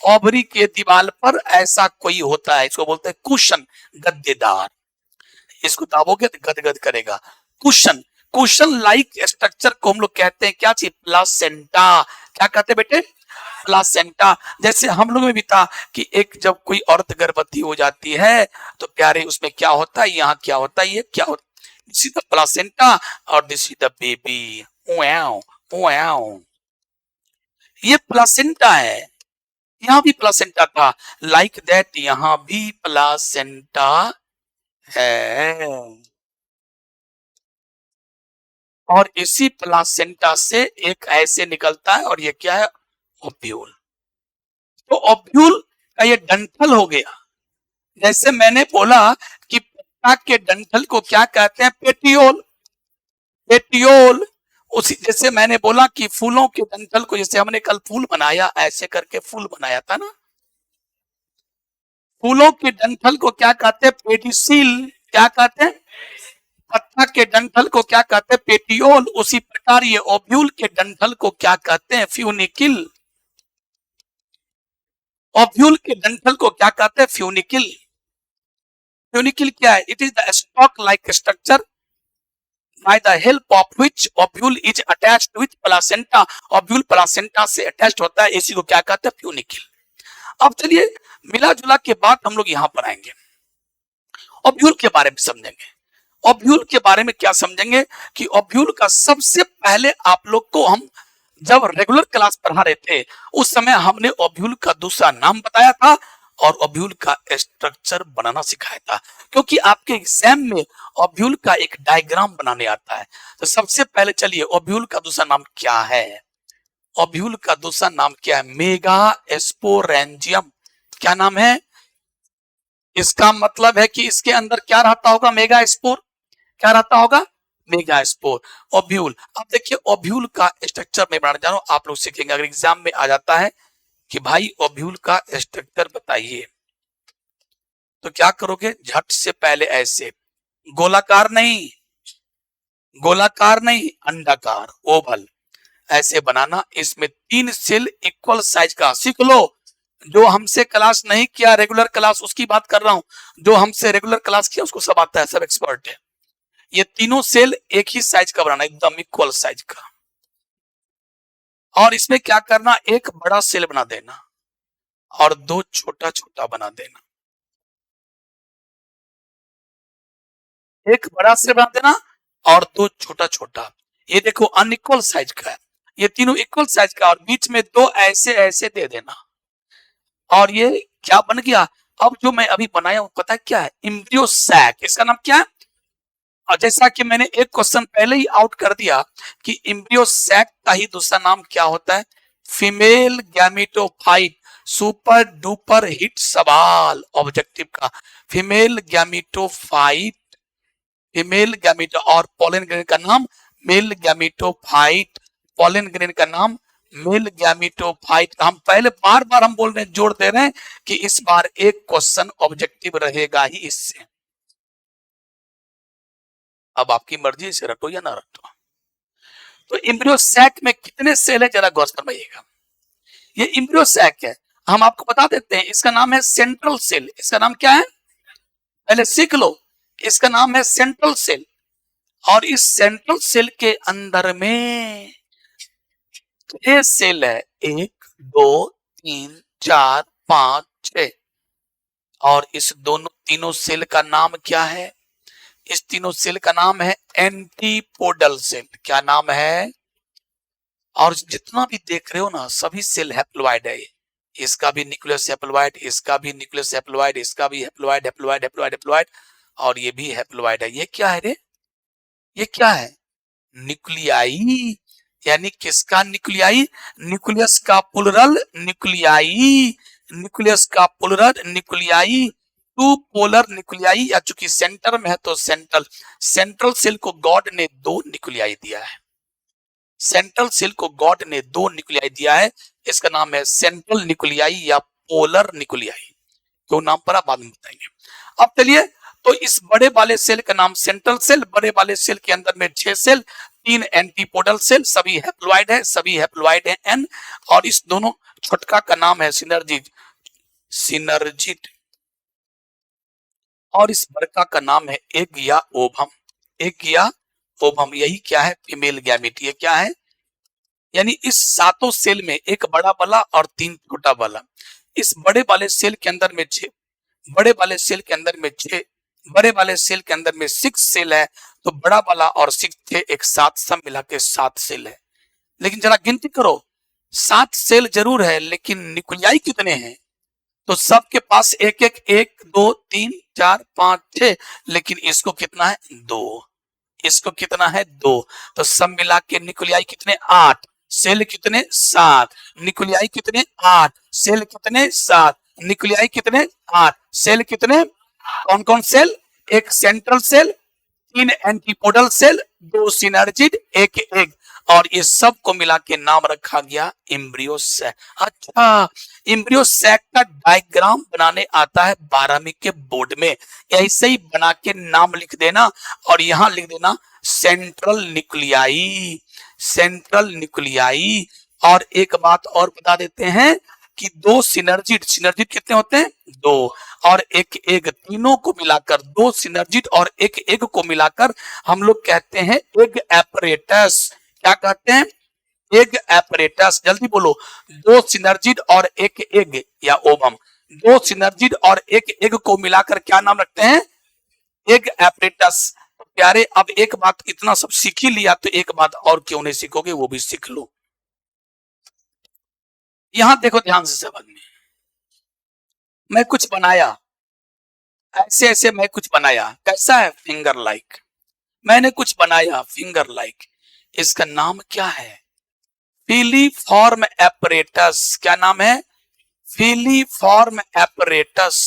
ओवरी के दीवार पर ऐसा कोई होता है, इसको बोलते हैं कुशन, गद्देदार। इसको दाबोगे तो गदगद करेगा। कुशन, कुशन लाइक स्ट्रक्चर को हम लोग कहते हैं क्या चीज? प्लासेंटा। क्या कहते हैं बेटे? प्लासेंटा। जैसे हम लोग में भी था कि एक जब कोई औरत गर्भवती हो जाती है तो प्यारे उसमें क्या होता है? यहाँ क्या होता है? ये क्या होता है? दिस इज द प्लासेंटा और this is the baby. Wow wow, ये प्लासेंटा है। यहाँ भी प्लासेंटा था, लाइक दैट यहाँ भी प्लासेंटा है। और इसी प्लासेंटा से एक ऐसे निकलता है और ये क्या है? ओव्यूल। तो ओव्यूल का ये डंठल हो गया। जैसे मैंने बोला कि पत्ता के डंठल को क्या कहते हैं? पेटियोल। पेटियोल। उसी जैसे मैंने बोला कि फूलों के डंठल को, जैसे हमने कल फूल बनाया, ऐसे करके फूल बनाया था ना, फूलों के डंठल को क्या कहते हैं? पेडिसिल। क्या कहते हैं? पत्ता के डंठल को क्या कहते हैं? पेटियोल। उसी प्रकार ये ओव्यूल के डंठल को क्या कहते हैं? फ्यूनिकिल। ओव्यूल के डंठल को क्या कहते हैं? फ्यूनिकिल। फ्यूनिकिल क्या है? It is the stock like structure by the help of which ovule is attached with placenta। Ovule placenta से अटैच्ड होता है, इसी को क्या कहते हैं? फ्यूनिकिल। अब चलिए मिला जुला के बाद हम लोग यहां पर आएंगे, ओव्यूल के बारे में समझेंगे। ओव्यूल के बारे में क्या समझेंगे कि ओव्यूल का सबसे पहले आप लोग को हम जब रेगुलर क्लास पढ़ा रहे थे उस समय हमने ओव्यूल का दूसरा नाम बताया था और ओव्यूल का स्ट्रक्चर बनाना सिखाया था, क्योंकि आपके एग्जाम में ओव्यूल का एक डायग्राम बनाने आता है। तो सबसे पहले चलिए ओव्यूल का दूसरा नाम क्या है? ओव्यूल का दूसरा नाम क्या है? Mega sporangium. क्या नाम है? इसका मतलब है कि इसके अंदर क्या रहता होगा? Mega spore. क्या रहता होगा? Mega spore. ओव्यूल। अब देखिए ओव्यूल का स्ट्रक्चर में बनाना जानो, आप लोग सीखेंगे। अगर एग्जाम में आ जाता है कि भाई ओव्यूल का स्ट्रक्चर बताइए, तो क्या करोगे? झट से पहले ऐसे, गोलाकार नहीं, गोलाकार नहीं, अंडाकार, ओवल, ऐसे बनाना। इसमें 3 सेल इक्वल साइज का। सीख लो, जो हमसे क्लास नहीं किया रेगुलर क्लास उसकी बात कर रहा हूं, जो हमसे रेगुलर क्लास किया उसको सब आता है, सब एक्सपर्ट है। ये तीनों सेल एक ही साइज का बनाना, एकदम इक्वल साइज का। और इसमें क्या करना? एक बड़ा सेल बना देना और 2 छोटा छोटा बना देना। एक बड़ा सेल बना देना और 2 छोटा छोटा। ये देखो अनइक्वल साइज का है, ये तीनों इक्वल साइज का, और बीच में 2 ऐसे ऐसे दे देना। और ये क्या बन गया? अब जो मैं अभी बनाया हूं पता है क्या है? Embryo sac. इसका नाम क्या है? और जैसा कि मैंने एक क्वेश्चन पहले ही आउट कर दिया कि एम्ब्रियो सैक का ही दूसरा नाम क्या होता है? Female gametophyte. Super duper hit सवाल ऑब्जेक्टिव का। फीमेल गैमेटोफाइट, फीमेल गैमेटो, और पोलन ग्रेन का नाम मेल गैमेटोफाइट। पोलन ग्रेन का नाम मेल गैमेटोफाइट। हम पहले बार बार हम बोल रहे हैं, जोड़ दे रहे हैं कि इस बार एक क्वेश्चन ऑब्जेक्टिव रहेगा ही इससे। अब आपकी मर्जी से रटो या ना रटो। तो एम्ब्रियो सैक में कितने सेल है जरा गौर फरमाइएगा। ये एम्ब्रियो सैक है, हम आपको बता देते हैं, इसका नाम है सेंट्रल सेल। इसका नाम क्या है? पहले सीख लो, इसका नाम है सेंट्रल सेल। और इस सेंट्रल सेल के अंदर में ये सेल है, 1 2 3 4 5 6। और इस दोनों तीनों सेल का नाम क्या है? इस तीनों सेल का नाम है एंटीपोडल सेल। क्या नाम है? और जितना भी देख रहे हो ना, सभी सेल हैप्लोइड है। इसका भी न्यूक्लियस हैप्लोइड, इसका भी न्यूक्लियस हैप्लोइड, इसका भी हैप्लोइड हैप्लोइड हैप्लोइड हैप्लोइड, और ये भी हैप्लोइड है। ये क्या है रे? ये क्या है? न्यूक्लियाई। यानी किसका न्यूक्लियाई? न्यूक्लियस का प्लुरल न्यूक्लियाई। न्यूक्लियस का प्लुरल न्यूक्लियाई। 2 पोलर न्यूक्लियाई, या चूंकि सेंटर में है तो सेंट्रल। सेंट्रल सेल को गॉड ने 2 न्यूक्लियाई दिया है। सेंट्रल सेल को गॉड ने 2 न्यूक्लियाई दिया है। इसका नाम है सेंट्रल न्यूक्लियाई या पोलर न्यूक्लियाई। तो नाम पर आप बाद में बताएंगे। अब चलिए, तो इस बड़े वाले सेल का नाम सेंट्रल सेल, बड़े वाले सेल के अंदर में 6 सेल, 3 एंटीपोडल सेल, सभी हैप्लॉइड है, सभी हैप्लॉइड है एन, और इस दोनों छोटका का नाम है सिनर्जिड, सिनर्जिड, और इस बड़का का नाम है एग या ओवम, एग या ओवम। यही क्या है? Female gamete. ये क्या है? यानी इस सातों सेल में एक बड़ा वाला और 3 छोटा वाला। इस बड़े वाले सेल के अंदर में 6, बड़े वाले सेल के अंदर में 6, बड़े वाले सेल के अंदर में 6 सेल है, तो बड़ा वाला और 6 थे एक साथ, सब मिला के 7 सेल है। लेकिन जरा गिनती करो, 7 सेल जरूर है, लेकिन न्यूक्लियाई कितने हैं? तो सबके पास एक एक, 1 2 3 4 5 6, लेकिन इसको कितना है? 2। इसको कितना है? 2। तो सब मिला के न्यूक्लियाई कितने? 8। सेल कितने? 7। न्यूक्लियाई कितने? 8। सेल कितने? 7। न्यूक्लियाई कितने? 8। सेल कितने? कौन कौन सेल? एक central cell, 3 antipodal cell, 2 synergid, एक एग, और ये सब को मिला के नाम रखा गया एम्ब्रियो सैक। अच्छा, एम्ब्रियो सैक का डायग्राम बनाने आता है 12वीं के बोर्ड में, ऐसे ही बना के नाम लिख देना, और यहां लिख देना सेंट्रल न्यूक्लियाई, सेंट्रल न्यूक्लियाई। और एक बात और बता देते हैं कि 2 सिनर्जिड, सिनर्जिड कितने होते हैं? 2, और एक एग, तीनों को मिलाकर, 2 सिनर्जिड और एक एग को मिलाकर हम लोग कहते हैं एग एपरेटस। क्या कहते हैं? Egg apparatus. जल्दी बोलो, 2 सिनर्जिड और एक एग या ओवम, 2 सिनर्जिड और एक एग को मिलाकर क्या नाम रखते हैं? Egg apparatus. तो प्यारे, अब एक बात इतना सब सीख ही लिया, तो एक बात और क्यों नहीं सीखोगे, वो भी सीख लो। यहां देखो ध्यान से समझ में, मैं कुछ बनाया, ऐसे ऐसे मैं कुछ बनाया, कैसा है? Finger like. मैंने कुछ बनाया फिंगर लाइक, इसका नाम क्या है? Filiform apparatus. क्या नाम है? Filiform apparatus.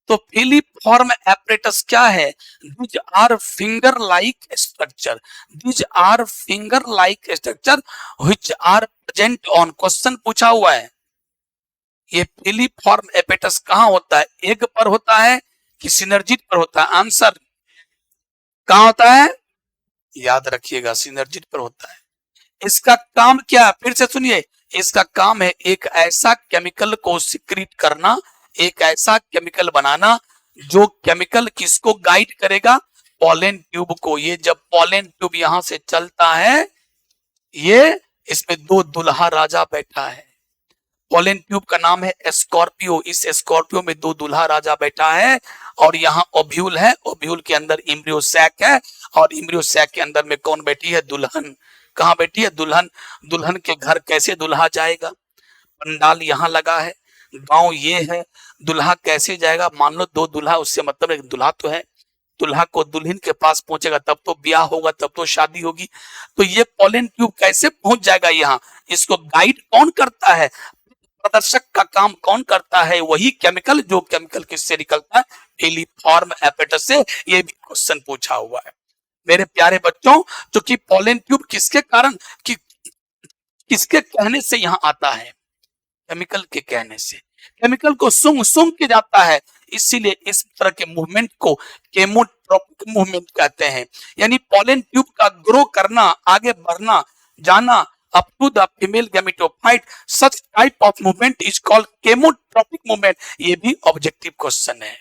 तो फिलीफॉर्म एपरेटस क्या है? These are finger like structure, these are finger like structure which are present on, question पूछा हुआ है, ये फिलीफॉर्म एपेटस कहां होता है? एग पर होता है कि सिनर्जिड पर होता है? आंसर कहां होता है? याद रखिएगा, सिनर्जिड पर होता है। इसका काम क्या है? फिर से सुनिए, इसका काम है एक ऐसा केमिकल को सिक्रीट करना, एक ऐसा केमिकल बनाना जो केमिकल किसको गाइड करेगा? पॉलन ट्यूब को। ये जब पॉलन ट्यूब यहां से चलता है, ये इसमें 2 दुल्हा राजा बैठा है, पॉलन ट्यूब का नाम है स्कॉर्पियो, इस स्कॉर्पियो में 2 दुल्हा राजा बैठा है, और यहाँ ओव्यूल है, ओव्यूल के अंदर एम्ब्रियो सैक है, और एम्ब्रियो सैक के अंदर में कौन बैठी है? दुल्हन। कहाँ बैठी है? दुल्हन। दुल्हन के घर कैसे दुल्हा जाएगा? पंडाल यहाँ लगा है, गांव ये है, दुल्हा कैसे जाएगा? मान लो 2 दुल्हा, उससे मतलब एक दुल्हा तो है, दुल्हा को दुल्हन के पास पहुंचेगा तब तो ब्याह होगा, तब तो शादी होगी। तो ये पॉलन ट्यूब कैसे पहुंच जाएगा यहाँ? इसको गाइड कौन करता है? प्रदर्शक का काम कौन करता है? वही केमिकल, जो केमिकल किससे निकलता है? फिलीफॉर्म एपेटस से। ये भी क्वेश्चन पूछा हुआ है मेरे प्यारे बच्चों। तो कि पॉलन ट्यूब किसके कारण, कि किसके कहने से यहाँ आता है? केमिकल के कहने से। केमिकल को सूंघ सूंघ के जाता है, इसीलिए इस तरह के मूवमेंट को केमोट्रोपिक मूवमेंट कहते हैं। यानी पॉलन ट्यूब का ग्रो करना, आगे बढ़ना, जाना up to the female gametophyte, such type of movement is called chemotropic movement। ये भी ऑब्जेक्टिव क्वेश्चन है।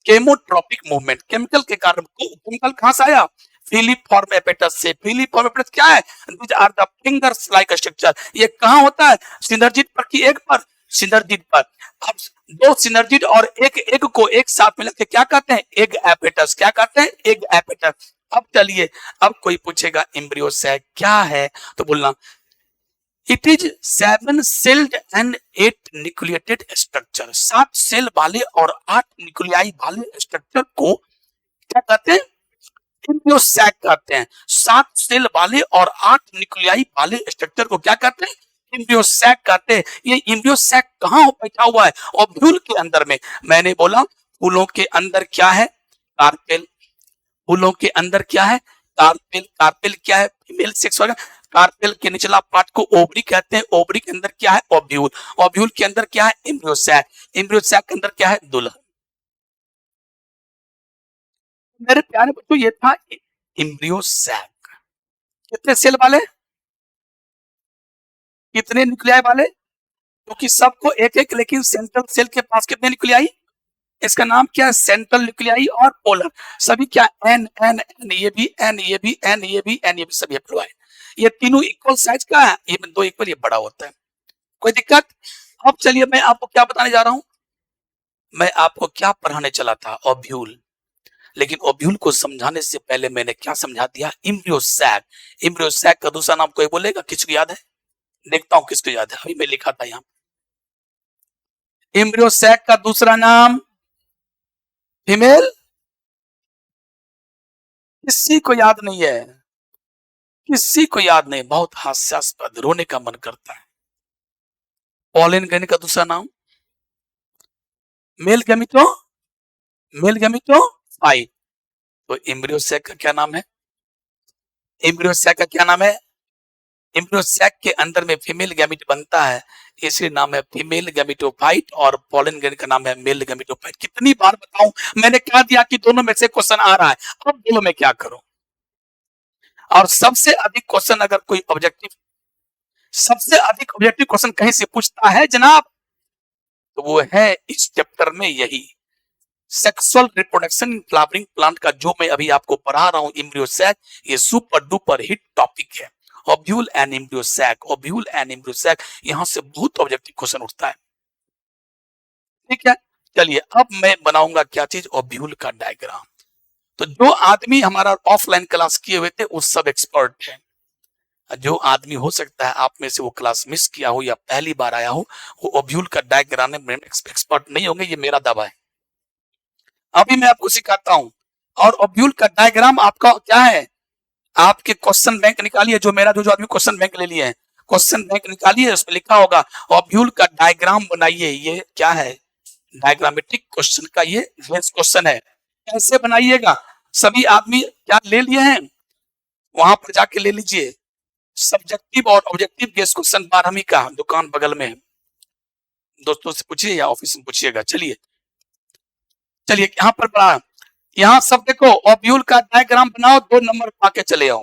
केमोट्रोपिक मूवमेंट, केमिकल के कारण। केमिकल कहां से आया? फिलीफॉर्म एपेटस से। फिलीफॉर्म एपेटस क्या है? These are the fingers like structure। ये कहां होता है? सिनर्जिड पर कि एग पर? सिनर्जिड पर। अब 2 सिनर्जिड और एक एग को एक साथ मिला के क्या कहते हैं? एग एपेटस। क्या कहते हैं? एग एपेटस। अब चलिए, अब कोई पूछेगा एम्ब्रियो सैक क्या है, तो बोलना it is 7 celled and 8 nucleated structure. 7 cell वाले और 8 न्यूक्लियाई वाले स्ट्रक्चर को क्या कहते हैं? एम्ब्रियो सैक कहते हैं। 7 सेल वाले और 8 न्यूक्लियाई वाले स्ट्रक्चर को क्या कहते हैं? एम्ब्रियो सैक कहते हैं। ये एम्ब्रियो सैक कहां बैठा हुआ है? ओव्यूल के अंदर में। मैंने बोला फूलों के अंदर क्या है? कार्पेल। फूलों के अंदर क्या है? कार्पेल। कार्पेल क्या है? Female sex organ. कार्पेल के निचला पार्ट को ओवरी कहते हैं। ओवरी के अंदर क्या है? ओव्यूल। ओव्यूल के अंदर क्या है? Embryo sac. एम्ब्रियो सैक के अंदर क्या है? दुल्हन। मेरे प्यारे बच्चों, ये था एम्ब्रियो सैक। कितने सेल वाले? कितने न्यूक्लियाई वाले? क्योंकि सबको एक एक, लेकिन सेंट्रल सेल के पास कितने न्यूक्लियाई? इसका नाम क्या है? सेंट्रल न्यूक्लियाई और पोलर। सभी क्या? एन एन एन, ये भी एन, ये भी एन, ये भी एन, ये भी सभी है। ये तीनों इक्वल साइज का है, ये दो इक्वल, ये बड़ा होता है। कोई दिक्कत? अब चलिए मैं आपको क्या बताने जा रहा हूं। मैं आपको क्या पढ़ाने चला था? ओव्यूल। लेकिन ओव्यूल को समझाने से पहले मैंने क्या समझा दिया? Embryo sac. एम्ब्रियो सैक का दूसरा नाम कोई बोलेगा? किसको याद है? देखता हूं किसको याद है। अभी मैं लिखा था यहाँ। एम्ब्रियो सैक का दूसरा नाम फीमेल। किसी को याद नहीं है? किसी को याद नहीं? बहुत हास्यास्पद, रोने का मन करता है। पॉलन ग्रैंड का दूसरा नाम male gameto. Male gametophyte. तो एम्ब्रियो सैक का क्या नाम है? एम्ब्रियो सैक का क्या नाम है? एम्ब्रियो सैक के अंदर में फीमेल गैमीट बनता है, इसलिए नाम है फीमेल गैमीटोफाइट, और पॉलन ग्रैंड का नाम है मेल गैमीटोफाइट। कितनी बार बताऊं? मैंने कह दिया कि दोनों में से क्वेश्चन आ रहा है, अब दोनों में क्या करूं? और सबसे अधिक क्वेश्चन अगर कोई ऑब्जेक्टिव, सबसे अधिक ऑब्जेक्टिव क्वेश्चन कहीं से पूछता है जनाब, तो वो है इस चैप्टर में यही, sexual reproduction in flowering plant का, जो मैं अभी आपको पढ़ा रहा हूं, एम्ब्रियो सैक। ये सुपर डुपर हिट टॉपिक है। Ovule and embryo sac, ovule and embryo sac, यहां से बहुत ऑब्जेक्टिव क्वेश्चन उठता है। ठीक है, चलिए अब मैं बनाऊंगा क्या चीज? ओव्यूल का डायग्राम। तो जो आदमी हमारा ऑफलाइन क्लास किए हुए थे वो सब एक्सपर्ट है। जो आदमी हो सकता है आप में से वो क्लास मिस किया हो या पहली बार आया हो, वो ओव्यूल का डायग्राम में एक्सपर्ट नहीं होंगे, ये मेरा दावा है। अभी मैं आपको सिखाता हूं। और ओव्यूल का डायग्राम आपका क्या है? आपके क्वेश्चन बैंक निकालिए, जो मेरा जो आदमी क्वेश्चन बैंक ले लिए हैं, क्वेश्चन बैंक निकालिए, उसमें लिखा होगा ओव्यूल का डायग्राम बनाइए। ये क्या है? डायग्रामेटिक क्वेश्चन का ये बेस क्वेश्चन है। कैसे बनाइएगा? सभी आदमी क्या ले लिए हैं? वहां पर जाके ले लीजिए। सब्जेक्टिव और ऑब्जेक्टिव गेस क्वेश्चन 12वीं का, दुकान बगल में है। दोस्तों से पूछिए या ऑफिस में पूछिएगा। चलिए चलिए यहाँ पर पढ़ा, यहाँ सब देखो, ओव्यूल का डायग्राम बनाओ, 2 नंबर पाके चले आओ।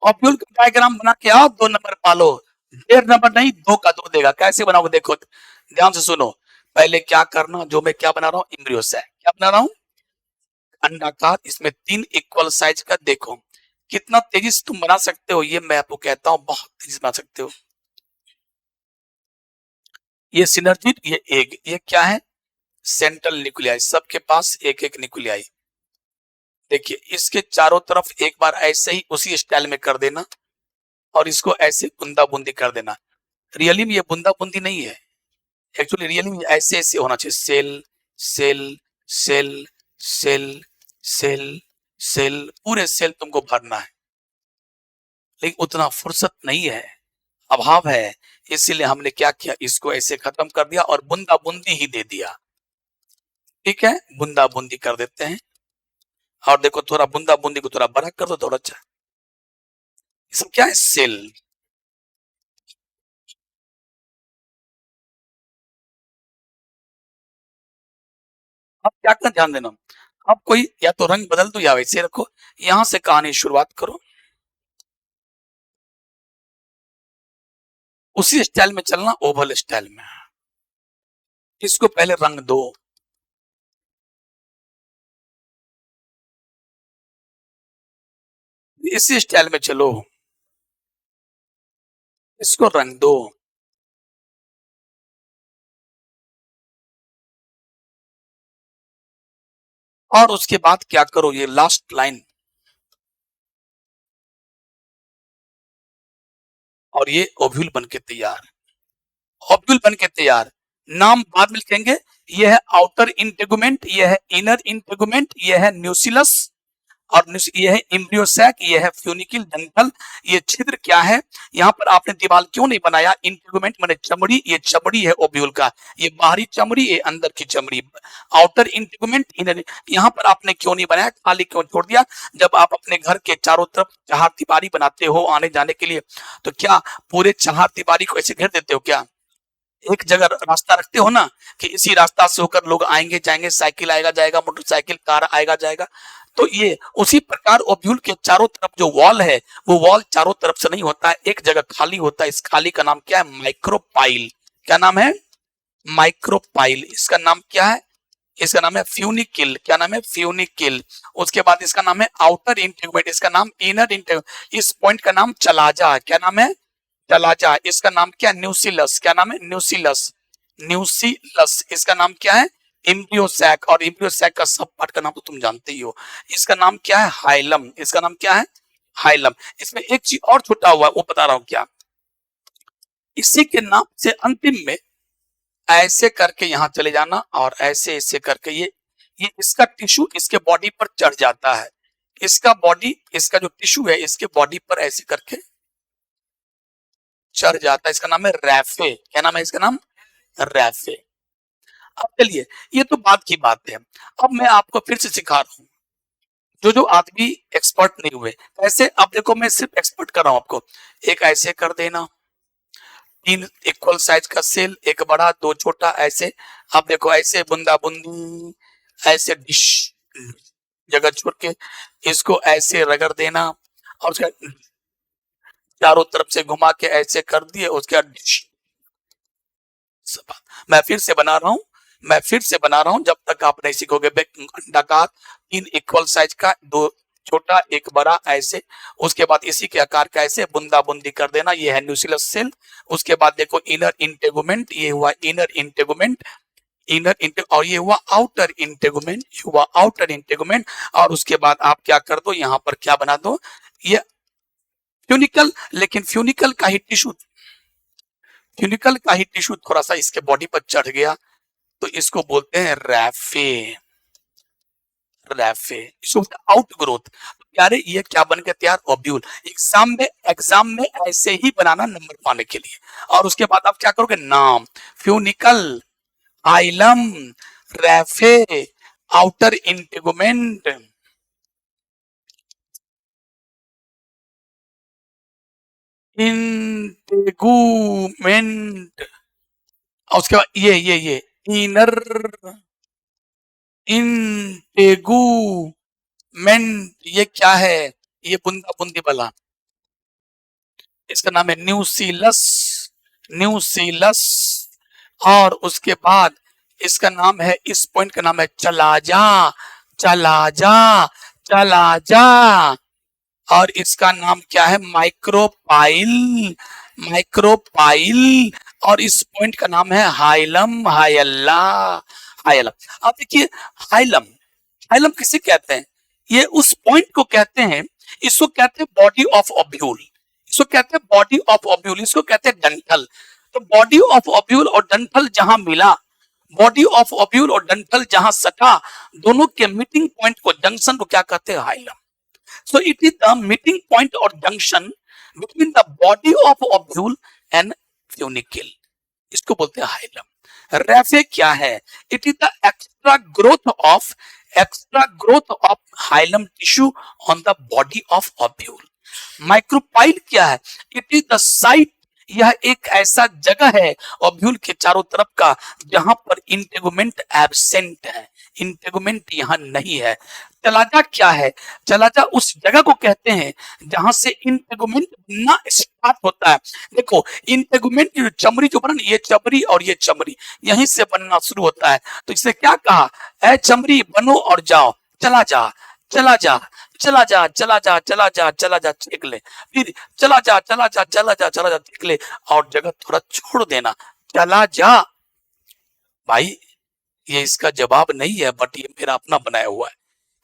ओव्यूल का डायग्राम बना के आओ, 2 नंबर पालो। 1.5 नंबर नहीं, 2 का 2 देगा। कैसे बनाओगे देखो, ध्यान से सुनो। पहले क्या करना, जो मैं क्या बना रहा हूँ, एम्ब्रियो सैक। क्या बना रहा हूँ? अंडाकार, इसमें 3 इक्वल साइज का। देखो कितना तेजी से तुम बना सकते हो, ये मैं आपको कहता हूँ, बहुत तेजी से बना सकते हो। ये सिनर्जी, ये एग, ये क्या है? सेंट्रल न्यूक्लियाई, सबके पास एक एक न्यूक्लियाई। देखिए इसके चारों तरफ एक बार ऐसे ही उसी स्टाइल में कर देना, और इसको ऐसे बूंदा बूंदी कर देना। रियली में ये बूंदा बूंदी नहीं है, एक्चुअली रियली में ऐसे ऐसे होना चाहिए। Cell cell cell cell cell cell, पूरे सेल तुमको भरना है, लेकिन उतना फुर्सत नहीं है, अभाव है। इसीलिए हमने क्या किया, इसको ऐसे खत्म कर दिया और बूंदा बूंदी ही दे दिया। ठीक है, बूंदा बूंदी कर देते हैं। और देखो थोड़ा बूंदा बूंदी को थोड़ा बड़ा कर दो, थोड़ा अच्छा। इसमें क्या है? सेल। अब क्या का ध्यान देना, अब कोई या तो रंग बदल दो या वैसे रखो। यहां से कहानी शुरुआत करो, उसी स्टाइल में चलना, ओवल स्टाइल में। इसको पहले रंग दो, इसी स्टाइल में चलो, इसको रंग दो। और उसके बाद क्या करो, ये लास्ट लाइन, और ये ओव्यूल बन के तैयार। ओव्यूल बन के तैयार, नाम बाद में लिखेंगे। ये है आउटर इंटेगुमेंट, ये है इनर इंटेगुमेंट, ये है न्यूसिलस, और ये है एम्ब्रियोसैक, ये है फ्यूनिकल डंठल। ये छिद्र क्या है? यहाँ पर आपने दीवार क्यों नहीं बनाया? इंटेगुमेंट माने चमड़ी, ये चमड़ी है ओव्यूल का, ये बाहरी चमड़ी, ये अंदर की चमड़ी, आउटर इंटेगुमेंट इनर। यहाँ पर आपने क्यों नहीं बनाया, खाली क्यों छोड़ दिया? जब आप अपने घर के चारों तरफ चार दीवारी बनाते हो आने जाने के लिए, तो क्या पूरे चार दीवारी को ऐसे घेर देते हो क्या? एक जगह रास्ता रखते हो ना कि इसी रास्ता से होकर लोग आएंगे जाएंगे, साइकिल आएगा जाएगा, मोटरसाइकिल कार आएगा जाएगा। तो ये उसी प्रकार ओव्यूल के चारों तरफ जो वॉल है, वो वॉल चारों तरफ से नहीं होता है, एक जगह खाली होता है। इस खाली का नाम क्या है? माइक्रोपाइल। क्या नाम है? माइक्रोपाइल। इसका नाम क्या है? इसका नाम है फ्यूनिकिल। क्या नाम है? फ्यूनिकिल। उसके बाद इसका नाम है आउटर इंटेगुमेंट, इसका नाम इनर इंटेगुमेंट। इस पॉइंट का नाम चलाजा। क्या नाम है? चलाजा। इसका नाम क्या है? न्यूसिलस। क्या नाम है? न्यूसिलस। न्यूसिलस। इसका नाम क्या है? एम्ब्रियोसैक। और एम्ब्रियोसैक का सब पार्ट का नाम तो तुम जानते ही हो। इसका नाम क्या है? हाइलम। इसका नाम क्या है? हाइलम। इसमें एक चीज और छुटा हुआ है, वो बता रहा हूं क्या। इसी के नाम से अंतिम में ऐसे करके यहां चले जाना और ऐसे ऐसे करके ये इसका टिश्यू इसके बॉडी पर चढ़ जाता है। इसका बॉडी, इसका जो टिश्यू है इसके बॉडी पर ऐसे करके चढ़ जाता है। इसका नाम है रैफे। क्या नाम है इसका नाम? रैफे। अब चलिए, ये तो बात की बात है। अब मैं आपको फिर से सिखा रहा हूँ, जो जो आदमी एक्सपर्ट नहीं हुए ऐसे। अब देखो मैं सिर्फ एक्सपर्ट कर रहा हूं आपको। एक ऐसे कर देना, तीन इक्वल साइज का सेल, एक बड़ा दो छोटा, ऐसे। अब देखो ऐसे बूंदा बूंदी, ऐसे डिश जगह छोड़ के इसको ऐसे रगड़ देना, और उसका चारों तरफ से घुमा के ऐसे कर दिए, उसके बाद डिश। मैं फिर से बना रहा हूं, मैं फिर से बना रहा हूं, जब तक आप नहीं सीखोगे। अंडाकार, तीन इक्वल साइज का, दो छोटा एक बड़ा, ऐसे। उसके बाद इसी के आकार का ऐसे बूंदा बूंदी कर देना, ये है न्यूसिलस सेल। उसके बाद देखो इनर इंटेगुमेंट, ये हुआ इनर इंटेगुमेंट, इनर इंटे, और ये हुआ आउटर इंटेगुमेंट, ये हुआ आउटर इंटेगुमेंट। और उसके बाद आप क्या कर दो, यहाँ पर क्या बना दो, ये फ्यूनिकल। लेकिन फ्यूनिकल का ही टिश्यू, फ्यूनिकल का ही टिश्यू थोड़ा सा इसके बॉडी पर चढ़ गया, तो इसको बोलते हैं रैफे। रैफे, इसको आउट ग्रोथ। यार ये क्या बन के तैयार? ओब्यूल। एग्जाम में ऐसे ही बनाना नंबर पाने के लिए। और उसके बाद आप क्या करोगे? नाम, फ्यूनिकल, आइलम, रैफे, आउटर इंटेगुमेंट, इंटेगुमेंट। और उसके बाद ये इनर इंटेगुमेंट। ये क्या है? ये बूंदा बूंदी वाला, इसका नाम है न्यूसिलस। न्यूसिलस। और उसके बाद इसका नाम है, इस पॉइंट का नाम है चलाजा। चलाजा। चलाजा। और इसका नाम क्या है? माइक्रोपाइल। माइक्रोपाइल। और इस पॉइंट का नाम है हाइलम, हायल्ला, हायलम। अब देखिए, हाइलम, हाइलम किसे कहते हैं? ये उस पॉइंट को कहते हैं, इसको कहते हैं बॉडी ऑफ ओब्यूल। इसको कहते हैं बॉडी ऑफ ओब्यूल, इसको कहते हैं डंठल। तो बॉडी ऑफ ओब्यूल और डंठल जहां मिला, बॉडी ऑफ ओब्यूल और डंठल जहां सटा, दोनों के मीटिंग पॉइंट को, जंक्शन को क्या कहते हैं? Hilum. So it is the meeting point or junction between the body of ovule and funicle. इसको बोलते हैं हाइलम। रैफे क्या है? It is the extra growth of hilum tissue on the body of ovule. Micropyle क्या है? It is the site, यह एक ऐसा जगह है ओव्यूल के चारों तरफ का जहां पर इंटेगुमेंट एब्सेंट है, इंटेगुमेंट यहां नहीं है। चलाजा क्या है? चलाजा उस जगह को कहते हैं जहां से इंटेगुमेंट बनना स्टार्ट होता है। देखो इंटेगुमेंट की चमड़ी जो बना, ये चमड़ी और ये चमड़ी यहीं से बनना शुरू होता है। तो इसे क्या कहा? ऐ चमड़ी बनो और जाओ, चला जा, चला जा, चला जा, चला जा, चला जा, चला जा, देख ले। फिर चला जा, चला जा, चला जा, चला जा, देख ले। और जगह थोड़ा छोड़ देना, चला जा। भाई ये इसका जवाब नहीं है, बट ये मेरा अपना बनाया हुआ है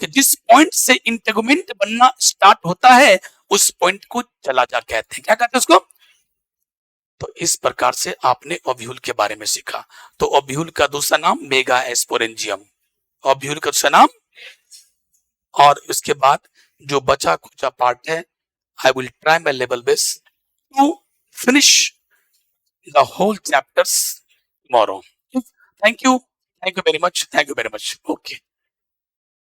कि जिस पॉइंट से इंटेगुमेंट बनना स्टार्ट होता है उस पॉइंट को चला जा कहते हैं। क्या कहते हैं उसको? तो इस प्रकार से आपने ओव्यूल के बारे में सीखा। तो ओव्यूल का दूसरा नाम मेगा एस्पोरेंजियम। ओव्यूल का दूसरा नाम, और उसके बाद जो बचा खुचा पार्ट है, I will try my level best to finish the whole chapters tomorrow. Thank you. Thank you very much. Thank you very much. Okay.